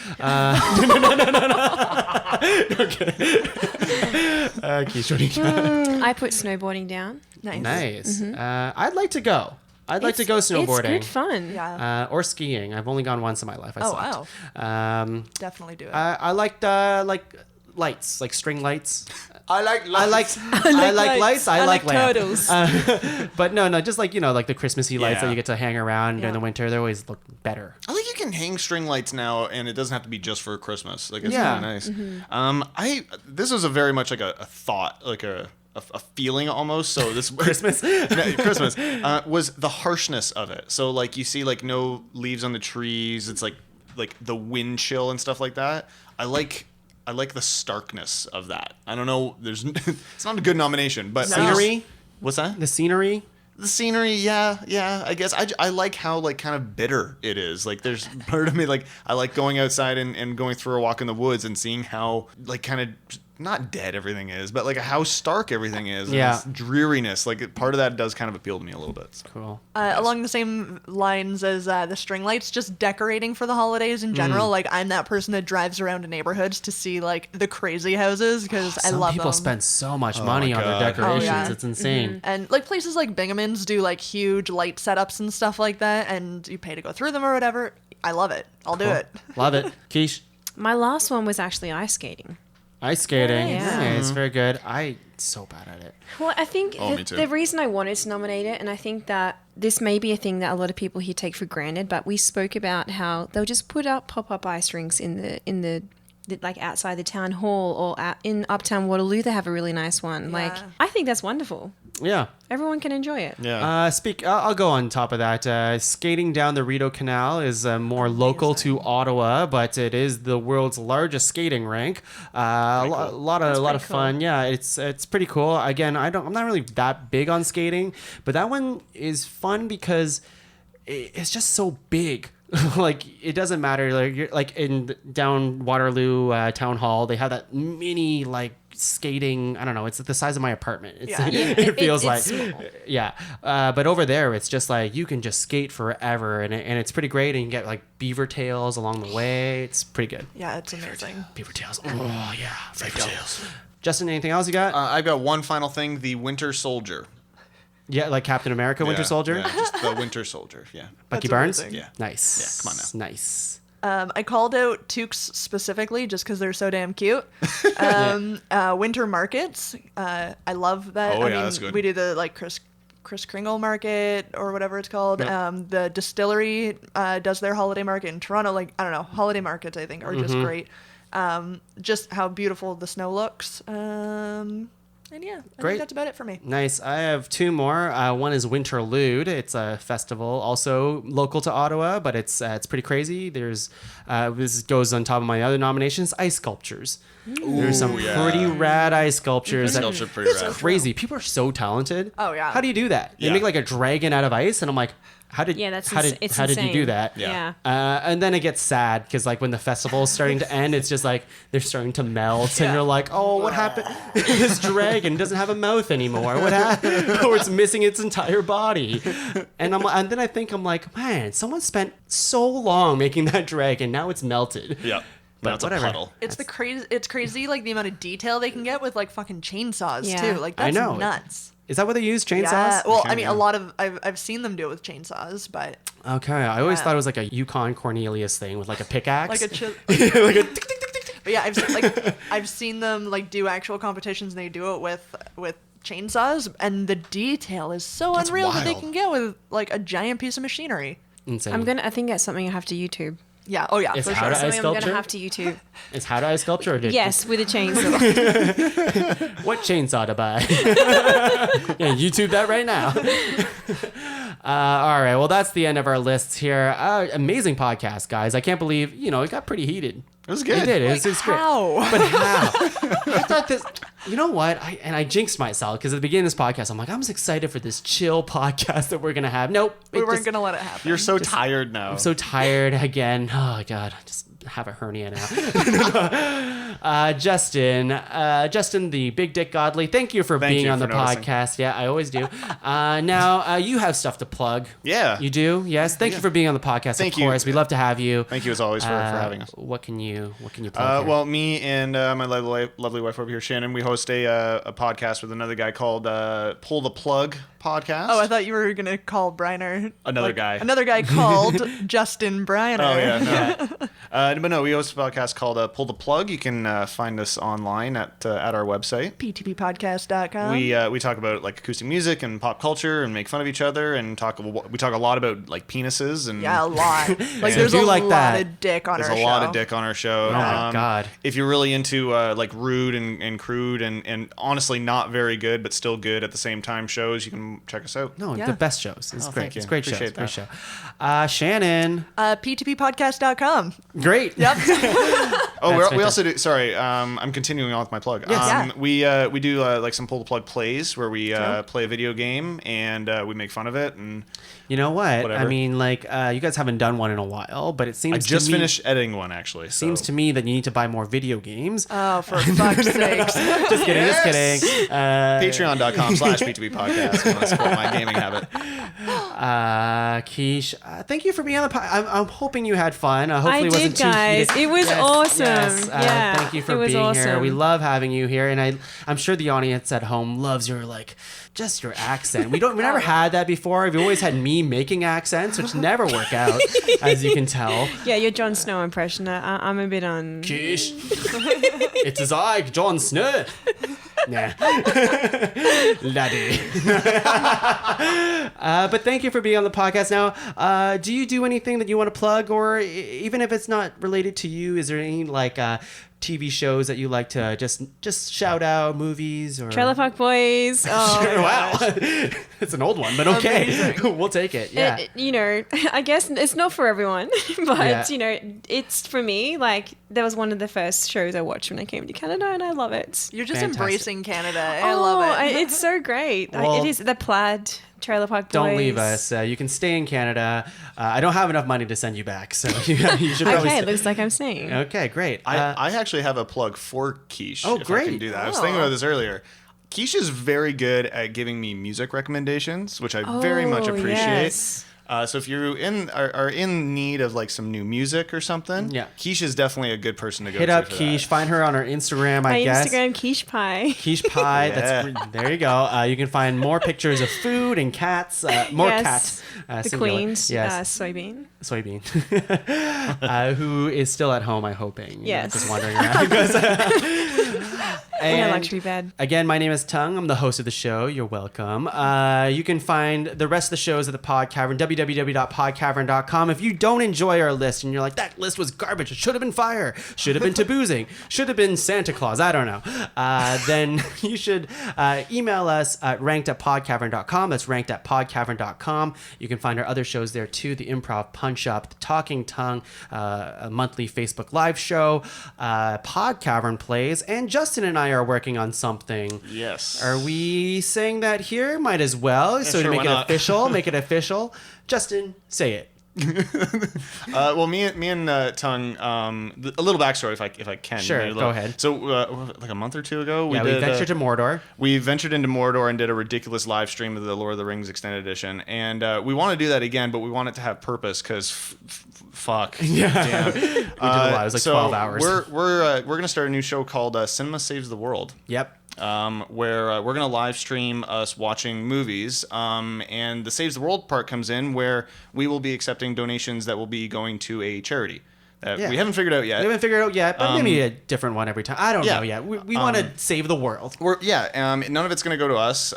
Keish, what do you got? I put snowboarding down. Nice. Nice. I'd like to go. I'd like to go snowboarding. It's good fun. Yeah. Or skiing. I've only gone once in my life. I Oh, sucked. wow. Definitely do it. I liked lights, like string lights. I like I like lights. I like lamp. turtles. But no, just like like the Christmassy lights that Yeah. you get to hang around during Yeah. the winter. They always look better. I think you can hang string lights now, and it doesn't have to be just for Christmas. Like it's Yeah. really nice. This was a very much like a thought, like a feeling almost. So this Christmas. Christmas was the harshness of it. So like you see like no leaves on the trees. It's like the wind chill and stuff like that. I like the starkness of that. I don't know. It's not a good nomination, but Scenery. What's that? The scenery. The scenery, yeah. I guess I like how like kind of bitter it is. Like there's part of me like I like going outside and going through a walk in the woods and seeing how like kind of not dead everything is, but like how stark everything is. And Yeah. this dreariness. Like part of that does kind of appeal to me a little bit. So. Cool. Along the same lines as the string lights, just decorating for the holidays in general. Like I'm that person that drives around to neighborhoods to see like the crazy houses because I Some love people them. spend so much money my on their God. decorations. Oh, yeah. It's insane. And like places like Binghamton's do like huge light setups and stuff like that, and you pay to go through them or whatever. I love it. I'll do it. Love it. Keish. My last one was actually ice skating. Ice skating. Yeah. Nice. Very good. So bad at it. Well, I think Oh, me too. the reason I wanted to nominate it, and I think that this may be a thing that a lot of people here take for granted, but we spoke about how they'll just put up pop-up ice rinks in the like outside the town hall or in Uptown Waterloo. They have a really nice one. Like I think that's wonderful. Yeah. Everyone can enjoy it. Yeah. I'll go on top of that. Skating down the Rideau Canal is more local to Ottawa, but it is the world's largest skating rink. A lot of pretty fun. Yeah, it's pretty cool. Again, I'm not really that big on skating, but that one is fun because it's just so big. Like it doesn't matter. Like you're like in down Waterloo Town Hall, they have that mini like skating. I don't know. It's the size of my apartment. It feels like small. yeah. But over there, it's just like you can just skate forever, and it's pretty great. And you get like beaver tails along the way. It's pretty good. Yeah, it's amazing. Beaver tails. Oh yeah, beaver tails. Justin, anything else you got? I've got one final thing: the Winter Soldier. Yeah, like Captain America, Winter Soldier. Yeah, just the Winter Soldier. Yeah. Bucky That's Barnes. amazing. Yeah. Nice. Yeah, come on now. Nice. I called out toques specifically just because they're so damn cute. Winter markets. I love that. Oh, I yeah, mean, that's good. We do the like Kris Kringle market or whatever it's called. Yep. The distillery does their holiday market in Toronto. Like, I don't know, holiday markets I think are just great. Just how beautiful the snow looks. And yeah, I Great. think that's about it for me. Nice. I have two more. One is Winterlude. It's a festival also local to Ottawa, but it's pretty crazy. There's this goes on top of my other nominations, ice sculptures. There's some pretty rad ice sculptures. Sculpture pretty rad. Crazy. People are so talented. Oh, yeah. How do you do that? They Yeah. make like a dragon out of ice, and I'm like, how did Yeah, how did you do that? Yeah. And then it gets sad because like when the festival is starting to end, it's just like they're starting to melt, and you're like, oh, what happened? This dragon doesn't have a mouth anymore. What happened? Or it's missing its entire body. And then I think I'm like, man, someone spent so long making that dragon. Now it's melted. Yeah. But That's whatever. a puddle. It's crazy like the amount of detail they can get with like fucking chainsaws Yeah. too. Like I that's know. nuts. Is that what they use? Chainsaws? Yeah. Well, Okay, I mean, yeah. a lot of I've seen them do it with chainsaws, but Okay. I always Yeah. thought it was like a Yukon Cornelius thing with like a pickaxe. like a like a tick, tick, tick, tick, tick. but yeah, I've seen them like do actual competitions and they do it with chainsaws, and the detail is so That's unreal that they wild. can get with like a giant piece of machinery. Insane. I think that's something I have to YouTube. Yeah. Oh yeah. It's For how sure. to ice Something I'm sculpture? gonna have to YouTube. Is how to ice sculpture or did Yes, with a chainsaw. what chainsaw to buy? Yeah, YouTube that right now. All right, well, that's the end of our lists here. Amazing podcast, guys. I can't believe, it got pretty heated. It was good. It did. It was great. How? But how? I thought this, you know what? I jinxed myself because at the beginning of this podcast, I'm like, I'm just excited for this chill podcast that we're going to have. Nope. We weren't gonna let it happen. You're so tired now. I'm so tired again. Oh, God. I just have a hernia now. Justin, the Big Dick Godelie, thank you for being you on the for noticing. podcast. Yeah, I always do. Now, you have stuff to plug. Yeah. You do? Yes. Thank you for being on the podcast, Thank of you. course. We love to have you. Thank you as always for having us. What can you plug here? Well, me and my lovely wife over here, Shannon, we host a podcast with another guy called Pull the Plug podcast. Oh, I thought you were gonna call Briner Another guy. Another guy called Justin Briner. Oh yeah, no. But no, we host a podcast called Pull the Plug. You can find us online at our website. PTPpodcast.com. We talk about like acoustic music and pop culture and make fun of each other and we talk a lot about like penises and Yeah, a lot. Like So there's do a like lot that. of dick on there's our a show. lot of dick on our show. Oh my God. If you're really into like rude and crude and honestly not very good but still good at the same time shows, you can check us out. No, Yeah. the best shows. It's Oh, great. thank you. It's a great show. Appreciate It's a great show. Shannon. PTPpodcast.com. Great. Yep. Oh, That's we also do. Sorry, I'm continuing on with my plug. Yes. We do like some pull the plug plays where we play a video game and we make fun of it. And You know what? Whatever. I mean, like, you guys haven't done one in a while, but it seems I just to me, finished editing one actually. Seems to me that you need to buy more video games. Oh, for fuck's sakes. Just kidding. Just kidding. Patreon.com/B2B podcast. If you want to support my gaming habit. Keish, thank you for being on the podcast. I'm hoping you had fun. Hopefully I it wasn't did, too guys. heated. It was awesome. Yes. Yeah, Thank you it for was being here. awesome. We love having you here, and I'm sure the audience at home loves your just your accent. We never had that before. We've always had me making accents, which never work out, as you can tell. Yeah, your Jon Snow impression. I'm a bit on. Keish, it is I, Jon Snow. Nah. Laddie. But thank you for being on the podcast. Now, do you do anything that you want to plug, or even if it's not related to you, is there any TV shows that you like to just shout out, movies or Trailer Park Boys. Oh, Sure, wow. It's an old one, but okay. We'll take it. Yeah. I guess it's not for everyone, but Yeah. it's for me. Like, that was one of the first shows I watched when I came to Canada, and I love it. You're just Fantastic. embracing Canada. I love it. It's so great. Well- it is the plaid Trailer Park Boys. Don't leave us. You can stay in Canada. I don't have enough money to send you back, so you should probably Okay, looks like I'm staying. Okay, great. I actually have a plug for Keish. Oh, if great. I can do that. I was thinking about this earlier. Keish is very good at giving me music recommendations, which I very much appreciate. Yes. So if you are in need of like some new music or something, Yeah. Keish is definitely a good person to go Hit to up for Keish. that. Find her on her Instagram, My I guess. Instagram, Keish Pie. Quiche pie. Yeah. There you go. You can find more pictures of food and cats. More Yes. cats. The singular. Queen's Yes. soybean. Soybean. Who is still at home, I'm hoping. Yes. Just wandering around. In a And luxury bed. Again, my name is Tuong. I'm the host of the show. You're welcome. You can find the rest of the shows at the Pod Cavern, www.podcavern.com. If you don't enjoy our list and you're like, that list was garbage, it should have been fire, should have been taboozing, should have been Santa Claus, I don't know, then you should email us at ranked@podcavern.com. That's ranked@podcavern.com. You can find our other shows there too, the Improv Punch Up, the Talking Tongue, a monthly Facebook Live show, Pod Cavern Plays, and Justin and I are working on something. Yes. Are we saying that here? Might as well. So sure, to make why it not? official, make it official. Justin, say it. Well, me and Tung, a little backstory if I can. Sure, Maybe a go little. ahead. So like a month or two ago, We ventured to Mordor. We ventured into Mordor and did a ridiculous live stream of the Lord of the Rings extended edition, and we want to do that again, but we want it to have purpose because fuck. Yeah. Damn. We did a lot. It was like 12 hours. We're gonna start a new show called Cinema Saves the World. Yep. Where we're going to live stream us watching movies. And the Saves the World part comes in where we will be accepting donations that will be going to a charity that Yeah. we haven't figured out We yet. haven't figured it out yet, but maybe a different one every time. I don't yeah. know yet. We want to save the world. None of it's going to go to us.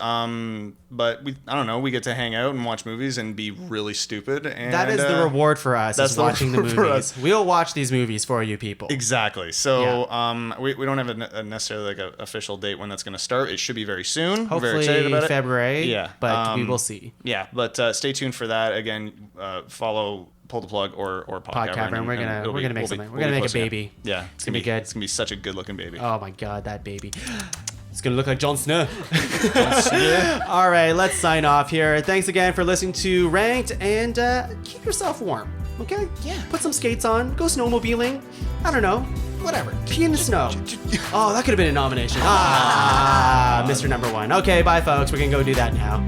But I don't know. We get to hang out and watch movies and be really stupid. And That is the reward for us, that's is the watching the reward for movies. us. We'll watch these movies for you people. Exactly. So we don't have a necessarily like an official date when that's going to start. It should be very soon. We're very Hopefully excited about it. February, Yeah. but we will see. Yeah, but stay tuned for that. Again, follow Pull the Plug or Pod Cavern. We're gonna make something. We're gonna make a baby. Yeah, It's gonna be good. It's gonna be such a good looking baby. Oh my god, that baby. It's gonna look like Jon Snow. All right, let's sign off here. Thanks again for listening to Ranked, and keep yourself warm, okay? Yeah. Put some skates on, go snowmobiling. I don't know, whatever. Pee in the snow. Oh, that could have been a nomination. Mr. Number One. Okay, bye folks. We're gonna go do that now.